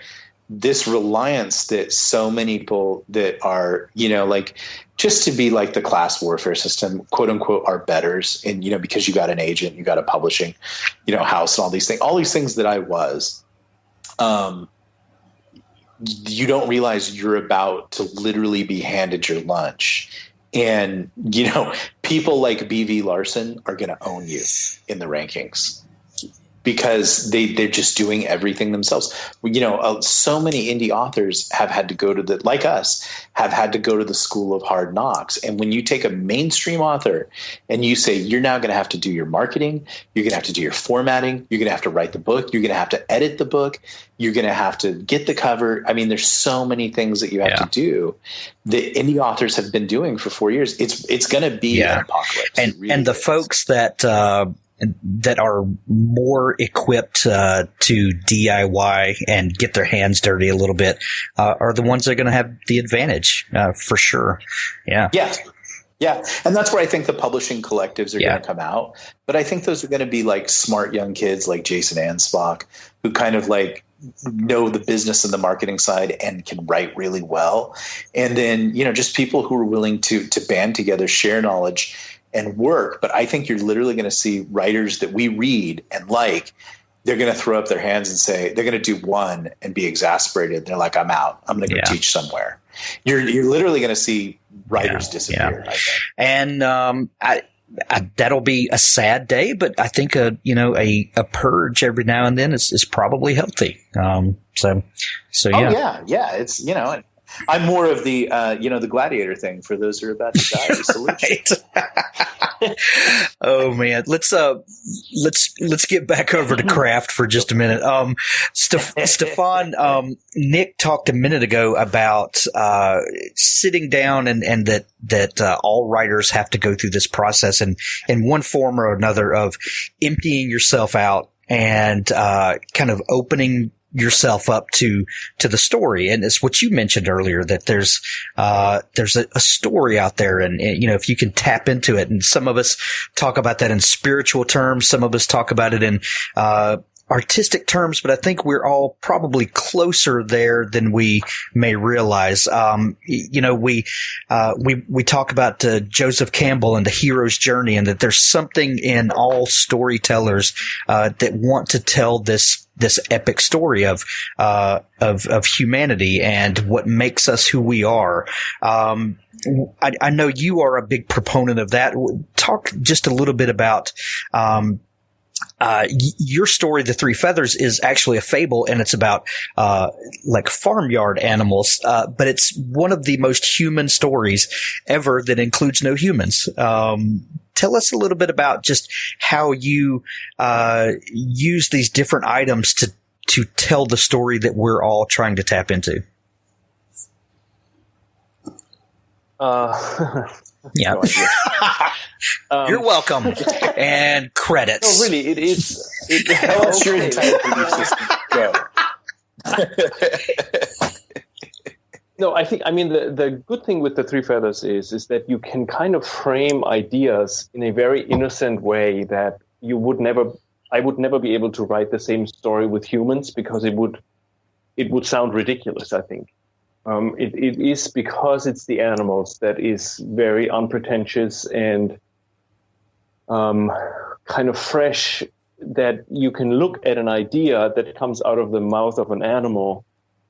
this reliance that so many people that are, just to be like the class warfare system, quote unquote, are betters. And, because you got an agent, you got a publishing, house and all these things that I was, you don't realize you're about to literally be handed your lunch. And, people like B.V. Larson are going to own you in the rankings because they're just doing everything themselves. So many indie authors have had to go to have had to go to the school of hard knocks. And when you take a mainstream author and you say, you're now going to have to do your marketing, you're going to have to do your formatting, you're going to have to write the book, you're going to have to edit the book, you're going to have to get the cover. I mean, there's so many things that you have to do that indie authors have been doing for 4 years. It's going to be an apocalypse. And the folks that are more equipped to DIY and get their hands dirty a little bit are the ones that are going to have the advantage for sure. Yeah. And that's where I think the publishing collectives are going to come out. But I think those are going to be like smart young kids like Jason Anspach, who kind of like know the business and the marketing side and can write really well. And then, just people who are willing to band together, share knowledge, and work. But I think you're literally going to see writers that we read and like, they're going to throw up their hands and say, they're going to do one and be exasperated. They're like, I'm out. I'm going to go teach somewhere. You're literally going to see writers disappear. I think. And that'll be a sad day, but I think a purge every now and then is probably healthy. So yeah. It's, I'm more of the, the gladiator thing for those who are about to die. Oh man, let's get back over to craft for just a minute. Stefan, Nick talked a minute ago about sitting down and that all writers have to go through this process in one form or another of emptying yourself out and kind of opening yourself up to the story. And it's what you mentioned earlier, that there's a story out there, and if you can tap into it. And some of us talk about that in spiritual terms. Some of us talk about it in artistic terms, but I think we're all probably closer there than we may realize. We talk about Joseph Campbell and the hero's journey, and that there's something in all storytellers that want to tell this epic story of humanity and what makes us who we are. I know you are a big proponent of that. Talk just a little bit about your story, The Three Feathers, is actually a fable, and it's about like farmyard animals, but it's one of the most human stories ever that includes no humans. Tell us a little bit about just how you use these different items to tell the story that we're all trying to tap into. Yeah. No idea. You're welcome. And credits. No, really, it is. Tell us your entire belief system. Go. No, I mean, the good thing with The Three Feathers is that you can kind of frame ideas in a very innocent way that I would never be able to write the same story with humans, because it would sound ridiculous, I think. It is because it's the animals that is very unpretentious and kind of fresh, that you can look at an idea that comes out of the mouth of an animal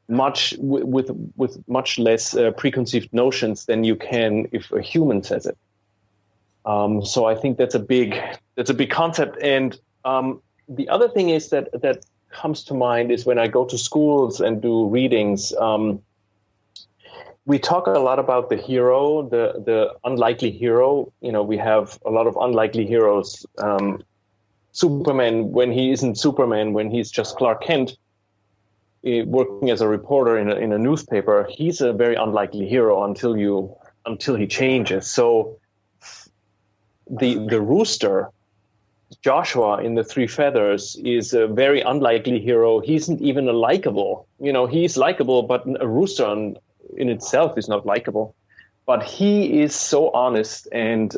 with much less preconceived notions than you can if a human says it. So I think that's a big concept. And the other thing is that comes to mind is when I go to schools and do readings. We talk a lot about the hero, the unlikely hero. You know, we have a lot of unlikely heroes. Superman, when he isn't Superman, when he's just Clark Kent, working as a reporter in a newspaper, he's a very unlikely hero until he changes. So the rooster, Joshua in The Three Feathers, is a very unlikely hero. He isn't even a likable. You know, he's likable, but a rooster in itself is not likable. But he is so honest and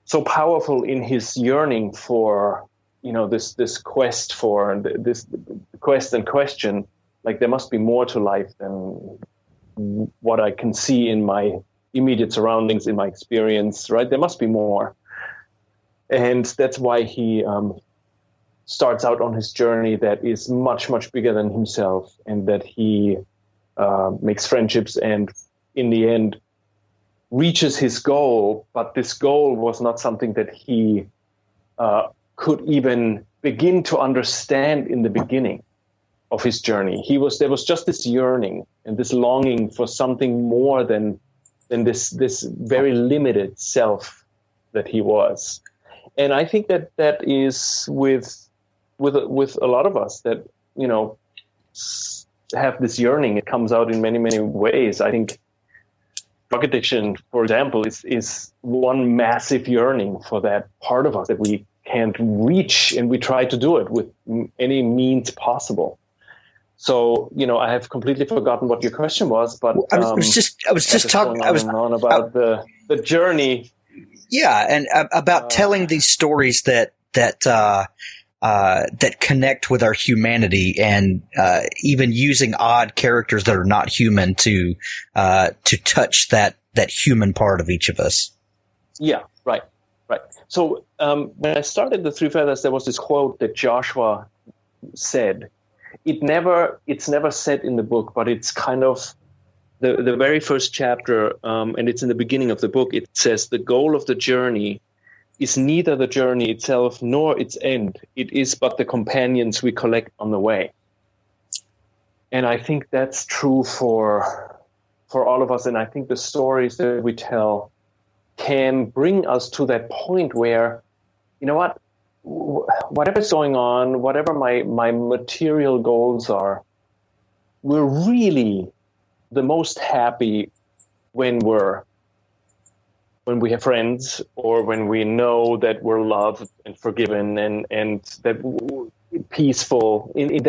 so powerful in his yearning for, you know, this quest for this quest and question. Like, there must be more to life than what I can see in my immediate surroundings, in my experience, right? There must be more. And that's why he starts out on his journey that is much, much bigger than himself, and that he makes friendships and in the end reaches his goal. But this goal was not something that he could even begin to understand in the beginning of his journey. There was just this yearning and this longing for something more than this very limited self that he was. And I think that is with a lot of us that, you know, have this yearning. It comes out in many, many ways. I think drug addiction, for example, is one massive yearning for that part of us that we can't reach, and we try to do it with any means possible. So, you know, I have completely forgotten what your question was, but I was just talking on about the journey. Yeah, and about telling these stories that connect with our humanity, and even using odd characters that are not human to touch that human part of each of us. Yeah, right. So when I started The Three Feathers, there was this quote that Joshua said. It's never said in the book, but it's kind of the very first chapter, and it's in the beginning of the book. It says, "The goal of the journey is neither the journey itself nor its end. It is but the companions we collect on the way." And I think that's true for all of us. And I think the stories that we tell can bring us to that point where, you know what, whatever's going on, whatever my material goals are, we're really the most happy when we have friends, or when we know that we're loved and forgiven and that peaceful in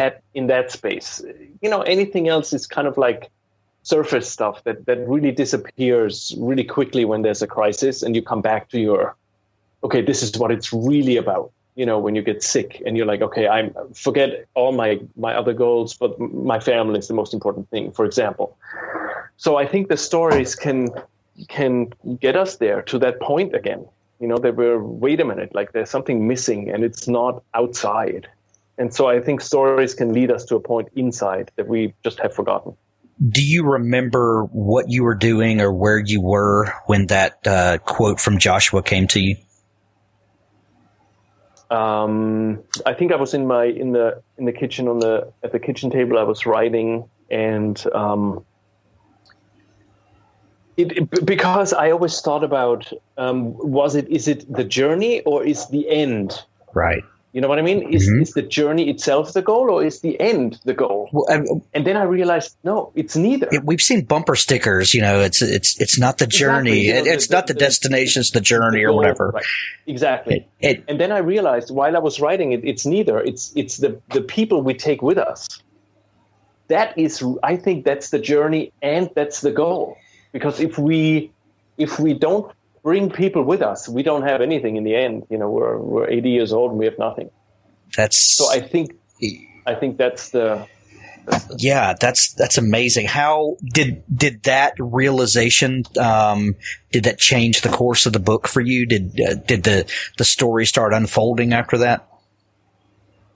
that space. You know, anything else is kind of like surface stuff that really disappears really quickly when there's a crisis, and you come back to okay, this is what it's really about. when you get sick and you're like, okay, I forget all my other goals, but my family is the most important thing, for example. So I think the stories can get us there to that point again, that wait a minute, like there's something missing and it's not outside. And so I think stories can lead us to a point inside that we just have forgotten. Do you remember what you were doing or where you were when that quote from Joshua came to you? I think I was in the kitchen at the kitchen table. I was writing, and because I always thought about is it the journey or is the end? Right. You know what I mean? Is the journey itself the goal, or is the end the goal? Well, and then I realized, no, it's neither. We've seen bumper stickers. It's not the journey. Exactly. It's not the destination. It's the journey, or whatever. Right. Exactly. And then I realized while I was writing it, it's neither. It's the people we take with us. I think that's the journey and that's the goal. Because if we don't bring people with us, we don't have anything in the end. We're 80 years old and we have nothing. So I think that's that's amazing. How did that realization did that change the course of the book for you? Did the story start unfolding after that?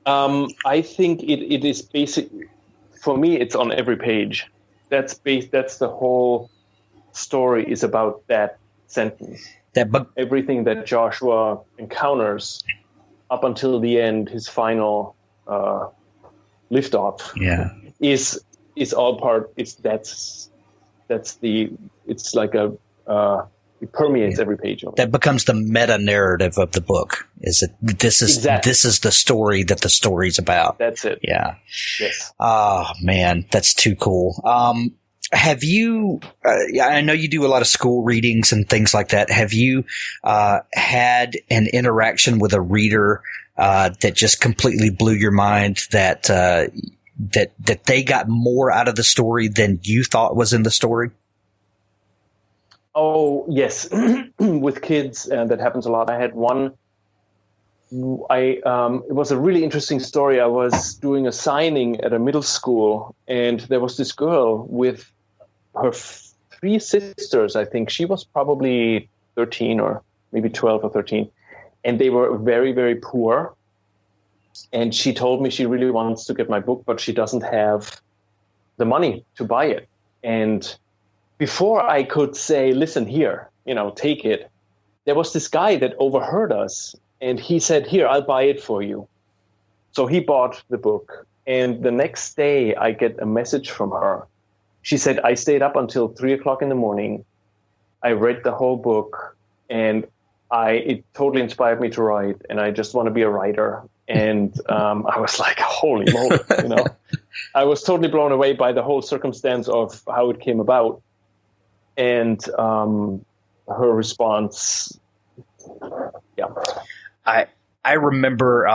I think it is basic for me. It's on every page. That's the whole story is about that sentence. Everything that Joshua encounters up until the end, his final liftoff, is all part. It's like it permeates every page of it. That becomes the meta narrative of the book. This is the story that the story's about. That's it. Yeah. Yes. Oh man, that's too cool. Have you, I know you do a lot of school readings and things like that. Have you had an interaction with a reader that just completely blew your mind, that they got more out of the story than you thought was in the story? Oh, yes. With kids, that happens a lot. I had one. It was a really interesting story. I was doing a signing at a middle school, and there was this girl with her 3 sisters. I think she was probably 13 or maybe 12 or 13, and they were very, very poor. And she told me she really wants to get my book, but she doesn't have the money to buy it. And before I could say, listen, here, take it, there was this guy that overheard us, and he said, here, I'll buy it for you. So he bought the book. And the next day I get a message from her. She said, I stayed up until 3:00 in the morning. I read the whole book, and it totally inspired me to write, and I just want to be a writer. And I was like, holy moly, I was totally blown away by the whole circumstance of how it came about. And her response, I remember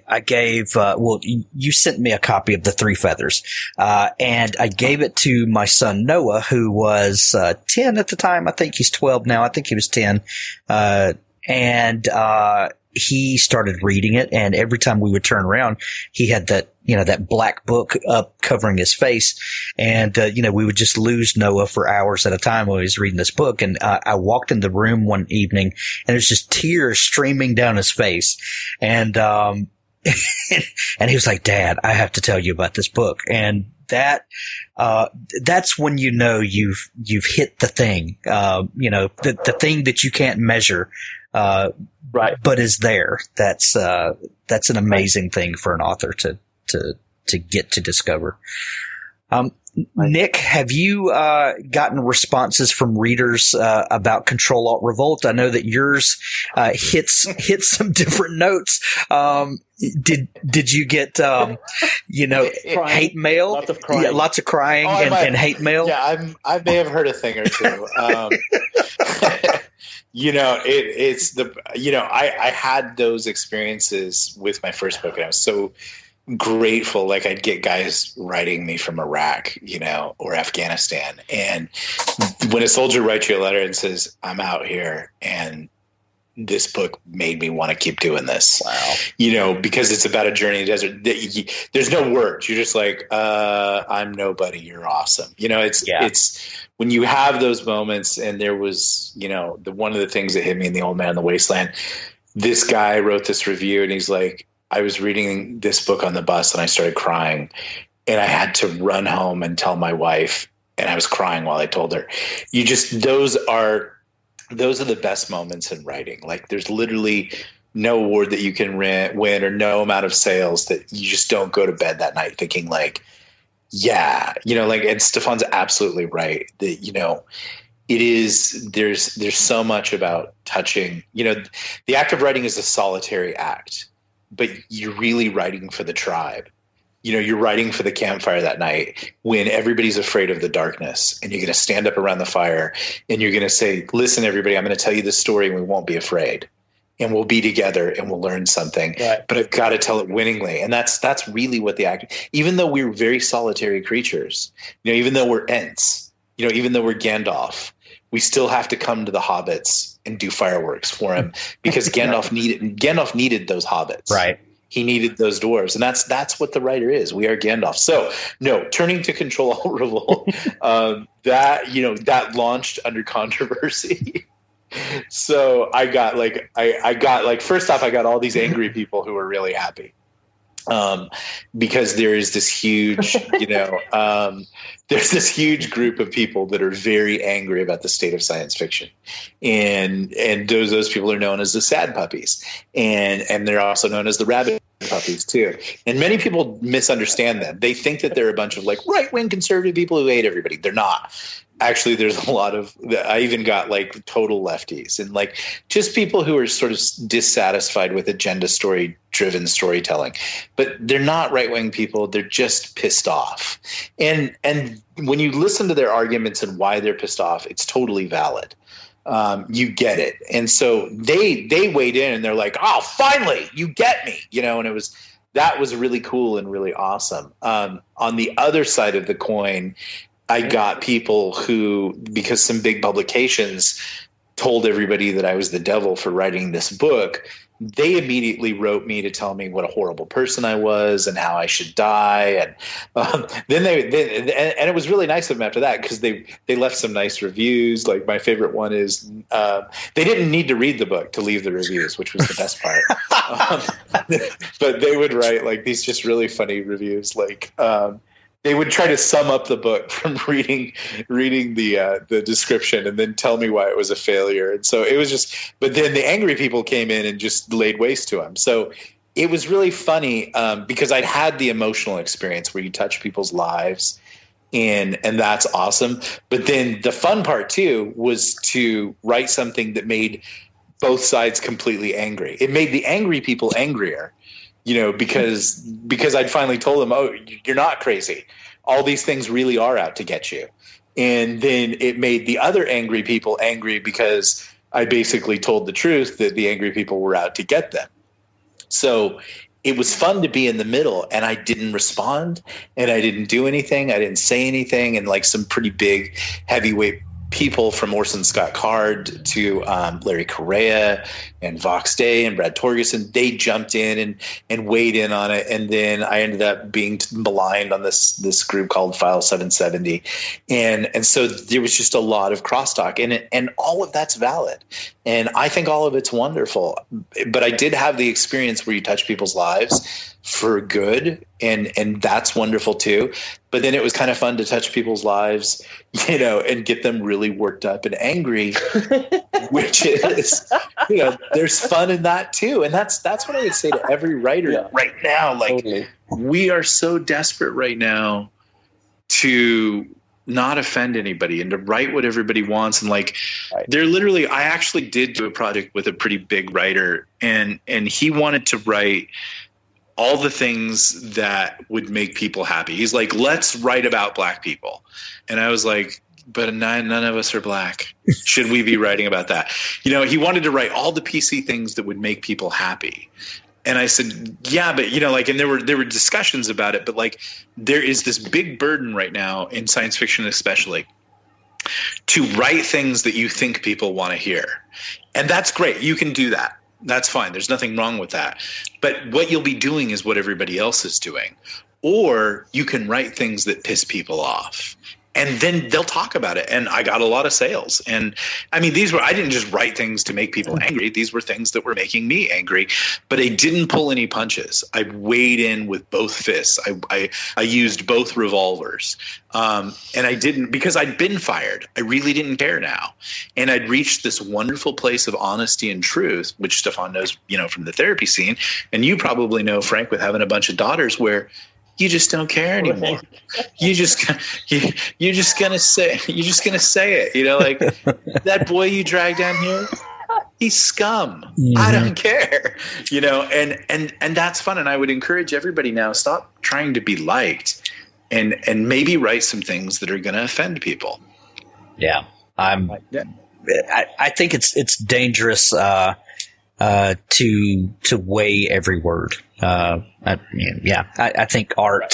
I gave, you sent me a copy of The Three Feathers, and I gave it to my son Noah, who was 10 at the time. I think he's 12 now. I think he was 10. And he started reading it, and every time we would turn around, he had that black book up covering his face. And, we would just lose Noah for hours at a time while he was reading this book. And I walked in the room one evening, and there's just tears streaming down his face. And and he was like, Dad, I have to tell you about this book. And that's when you've hit the thing, the thing that you can't measure, right, but is there. That's an amazing thing for an author to get to discover. Nick, have you gotten responses from readers about Ctrl Alt Revolt? I know that yours hits some different notes. Did you get hate mail? Lots of crying. Yeah, lots of crying and hate mail. Yeah, I may have heard a thing or two. I had those experiences with my first book, and I was so grateful. Like, I'd get guys writing me from Iraq, or Afghanistan. And when a soldier writes you a letter and says, I'm out here and this book made me want to keep doing this. Wow. You know, because it's about a journey in the desert. There's no words. You're just like, I'm nobody. You're awesome. You know, it's when you have those moments. And there was, you know, one of the things that hit me in The Old Man in the Wasteland, this guy wrote this review and he's like, I was reading this book on the bus and I started crying and I had to run home and tell my wife, and I was crying while I told her. Those are the best moments in writing. Like there's literally no award that you can win or no amount of sales that you just don't go to bed that night thinking like, yeah, you know, like, and Stefan's absolutely right that, you know, it is, there's so much about touching, you know, the act of writing is a solitary act, but you're really writing for the tribe. You know, you're writing for the campfire that night when everybody's afraid of the darkness, and you're going to stand up around the fire and you're going to say, listen, everybody, I'm going to tell you this story and we won't be afraid and we'll be together and we'll learn something, right. But I've got to tell it winningly. And that's really what the act, even though we're very solitary creatures, you know, even though we're Ents, you know, even though we're Gandalf, we still have to come to the hobbits and do fireworks for him because Gandalf needed those hobbits. Right. He needed those dwarves, and that's what the writer is. We are Gandalf. So, no, turning to Ctrl Alt Revolt, that launched under controversy. So I got first off, I got all these angry people who were really happy, because there is this huge, there's this huge group of people that are very angry about the state of science fiction, and those people are known as the sad puppies, and they're also known as the rabbit puppies too. And many people misunderstand them. They think that they're a bunch of like right-wing conservative people who hate everybody. They're not. Actually, there's a lot of, I even got like total lefties and like just people who are sort of dissatisfied with agenda driven storytelling, but they're not right-wing people. They're just pissed off. And when you listen to their arguments and why they're pissed off, it's totally valid. You get it. And so they weighed in and they're like, oh, finally you get me, and that was really cool and really awesome. On the other side of the coin, I got people who, because some big publications told everybody that I was the devil for writing this book, they immediately wrote me to tell me what a horrible person I was and how I should die. And then and it was really nice of them after that, because they left some nice reviews. Like my favorite one is they didn't need to read the book to leave the reviews, which was the best part. But they would write like these just really funny reviews, like they would try to sum up the book from reading the description and then tell me why it was a failure. And so it was just, but then the angry people came in and just laid waste to him. So it was really funny because I'd had the emotional experience where you touch people's lives, and that's awesome. But then the fun part too was to write something that made both sides completely angry. It made the angry people angrier. Because I'd finally told them, oh, you're not crazy. All these things really are out to get you. And then it made the other angry people angry because I basically told the truth that the angry people were out to get them. So it was fun to be in the middle, and I didn't respond and I didn't do anything. I didn't say anything. And like some pretty big heavyweight people from Orson Scott Card to Larry Correa and Vox Day and Brad Torgerson, they jumped in and weighed in on it. And then I ended up being maligned on this group called File 770. And so there was just a lot of crosstalk, and all of that's valid. And I think all of it's wonderful. But I did have the experience where you touch people's lives for good, and that's wonderful too. But then it was kind of fun to touch people's lives, and get them really worked up and angry, which is, there's fun in that too. And that's what I would say to every writer right now. Like, totally. We are so desperate right now to not offend anybody and to write what everybody wants. And like, they're literally, I actually did do a project with a pretty big writer, and he wanted to write all the things that would make people happy. He's like, let's write about black people. And I was like, but none of us are black. Should we be writing about that? He wanted to write all the PC things that would make people happy. And I said, yeah, but and there were discussions about it, but like there is this big burden right now in science fiction, especially to write things that you think people want to hear. And that's great. You can do that. That's fine. There's nothing wrong with that. But what you'll be doing is what everybody else is doing. Or you can write things that piss people off. And then they'll talk about it. And I got a lot of sales. And I mean, I didn't just write things to make people angry. These were things that were making me angry, but I didn't pull any punches. I weighed in with both fists. I used both revolvers. And I didn't, because I'd been fired. I really didn't care now. And I'd reached this wonderful place of honesty and truth, which Stefan knows, from the therapy scene. And you probably know, Frank, with having a bunch of daughters, where you just don't care anymore. You're just gonna say it. Like that boy you dragged down here, he's scum. Mm-hmm. I don't care. And that's fun. And I would encourage everybody now, stop trying to be liked, and maybe write some things that are going to offend people. Yeah, I think it's dangerous to weigh every word. I think art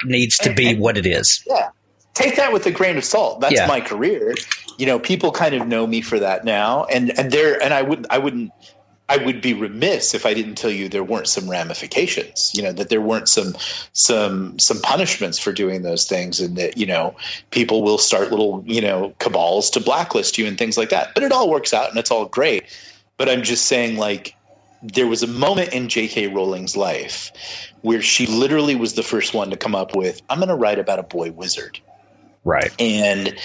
needs to be what it is. Yeah. Take that with a grain of salt. That's my career. People kind of know me for that now. And I would be remiss if I didn't tell you there weren't some ramifications, that there weren't some punishments for doing those things, and that, people will start little, cabals to blacklist you and things like that. But it all works out and it's all great. But I'm just saying, like, there was a moment in J.K. Rowling's life where she literally was the first one to come up with, I'm going to write about a boy wizard. Right. And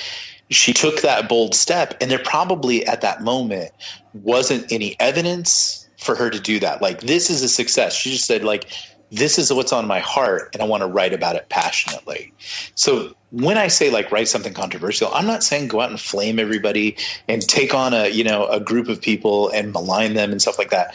she took that bold step, and there probably at that moment wasn't any evidence for her to do that. Like, this is a success. She just said, like, this is what's on my heart, and I want to write about it passionately. So when I say, like, write something controversial, I'm not saying go out and flame everybody and take on a group of people and malign them and stuff like that.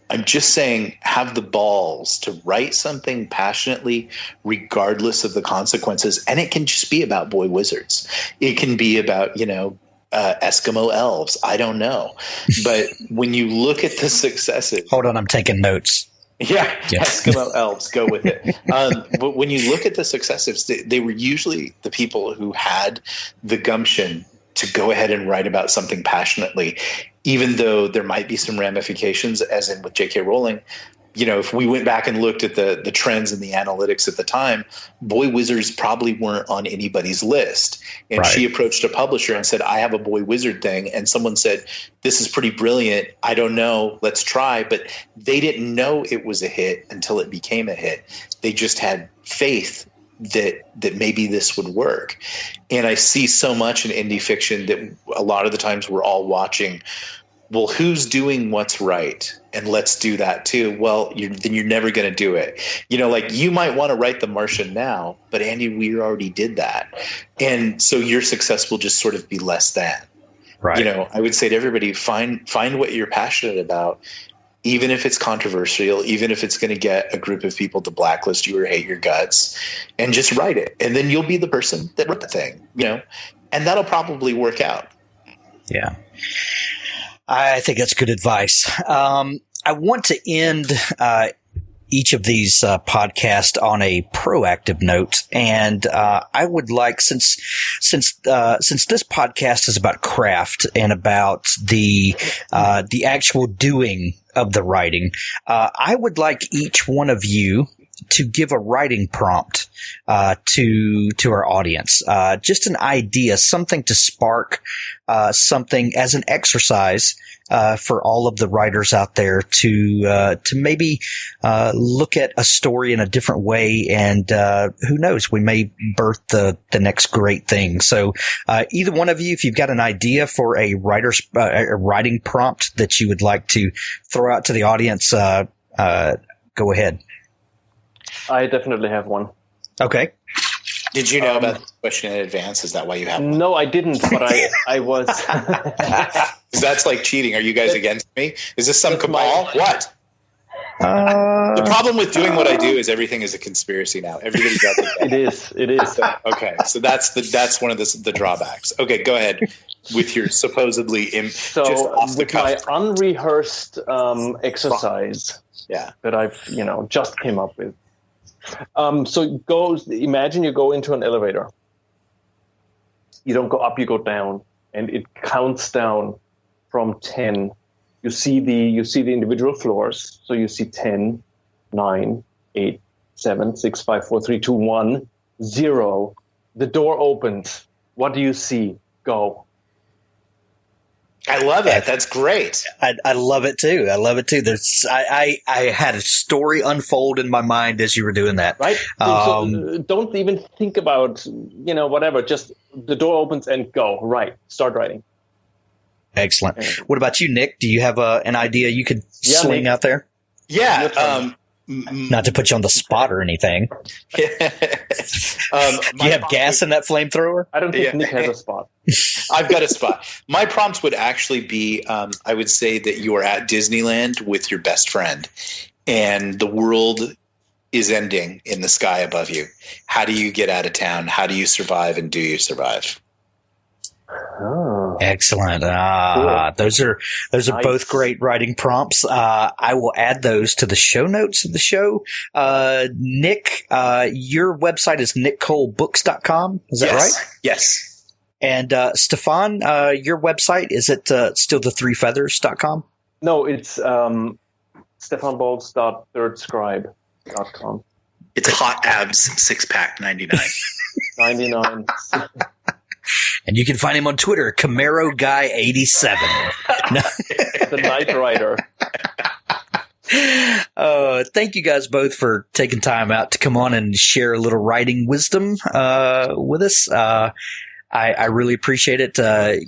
I'm just saying have the balls to write something passionately regardless of the consequences. And it can just be about boy wizards. It can be about, Eskimo elves. I don't know. But when you look at the successes. Hold on, I'm taking notes. Yeah, Eskimo elves, go with it. But when you look at the successes, they were usually the people who had the gumption to go ahead and write about something passionately, even though there might be some ramifications, as in with J.K. Rowling. If we went back and looked at the trends and the analytics at the time, boy wizards probably weren't on anybody's list. And right. She approached a publisher and said, I have a boy wizard thing. And someone said, this is pretty brilliant. I don't know. Let's try. But they didn't know it was a hit until it became a hit. They just had faith that maybe this would work. And I see so much in indie fiction that a lot of the times we're all watching, well, who's doing what's right? And let's do that too. Well, then you're never going to do it. Like you might want to write The Martian now, but Andy, we already did that. And so your success will just sort of be less than. Right. I would say to everybody, find what you're passionate about, even if it's controversial, even if it's going to get a group of people to blacklist you or hate your guts, and just write it. And then you'll be the person that wrote the thing, and that'll probably work out. Yeah. I think that's good advice. I want to end each of these podcasts on a proactive note, and I would like, since this podcast is about craft and about the actual doing of the writing, I would like each one of you to give a writing prompt to our audience, just an idea, something to spark something as an exercise for all of the writers out there to maybe look at a story in a different way, and who knows, we may birth the next great thing. So either one of you, if you've got an idea for a writing prompt that you would like to throw out to the audience, go ahead. I definitely have one. Okay. Did you know about this question in advance? Is that why you have one? No, I didn't, but I was. That's like cheating. Are you guys against me? Is this some cabal? What? The problem with doing what I do is everything is a conspiracy now. Everybody's out there. It is. Okay, so that's one of the drawbacks. Okay, go ahead with your supposedly just off the cuff. My unrehearsed exercise that I've just came up with. So imagine you go into an elevator You don't go up, you go down, and it counts down from 10. You see the individual floors. So you see 10, 9, 8, 7, 6, 5, 4, 3, 2, 1, 0. The door opens. What do you see? Go. I love it. That's great. I love it too. I had a story unfold in my mind as you were doing that. Right. So don't even think about, whatever. Just the door opens and go. Right. Start writing. Excellent. What about you, Nick? Do you have an idea you could swing Nick. out there? Yeah. Not to put you on the spot or anything. Do you have gas in that flamethrower? I don't think Nick has a spot. I've got a spot. My prompt would actually be, I would say that you are at Disneyland with your best friend and the world is ending in the sky above you. How do you get out of town? How do you survive, and do you survive? Oh. Excellent. Cool. Those are nice. Both great writing prompts. I will add those to the show notes of the show. Nick, your website is nickcolebooks.com. Is that right? Yes. And Stefan, your website, is it still the3feathers.com? No, it's stefanbolz.thirdscribe.com. It's hot abs 6-pack 99. 99. And you can find him on Twitter, Camaro Guy 87. The Night Rider. Thank you guys both for taking time out to come on and share a little writing wisdom with us. I really appreciate it.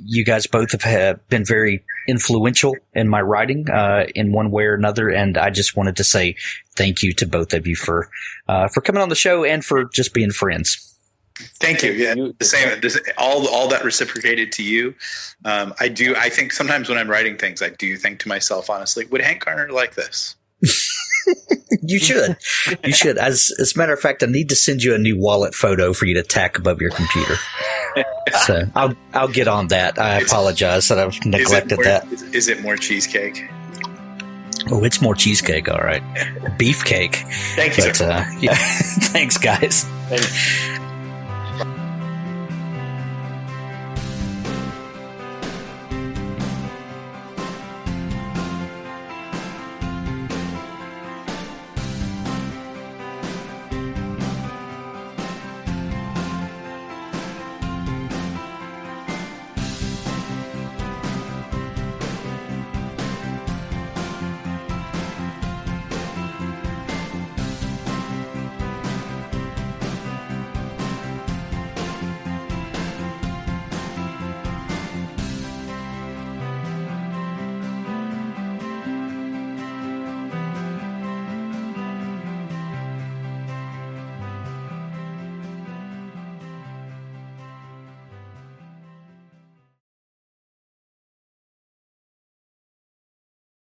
You guys both have been very influential in my writing in one way or another, and I just wanted to say thank you to both of you for coming on the show and for just being friends. Thank you. Yeah, the same. All that reciprocated to you. I think sometimes when I'm writing things, I do think to myself, honestly, would Hank Garner like this? You should. You should. As a matter of fact, I need to send you a new wallet photo for you to tack above your computer. So I'll get on that. I apologize that I've neglected that. Is it more cheesecake? Oh, it's more cheesecake. All right. Beefcake. Thank you. But, yeah. Thanks, guys. Thanks.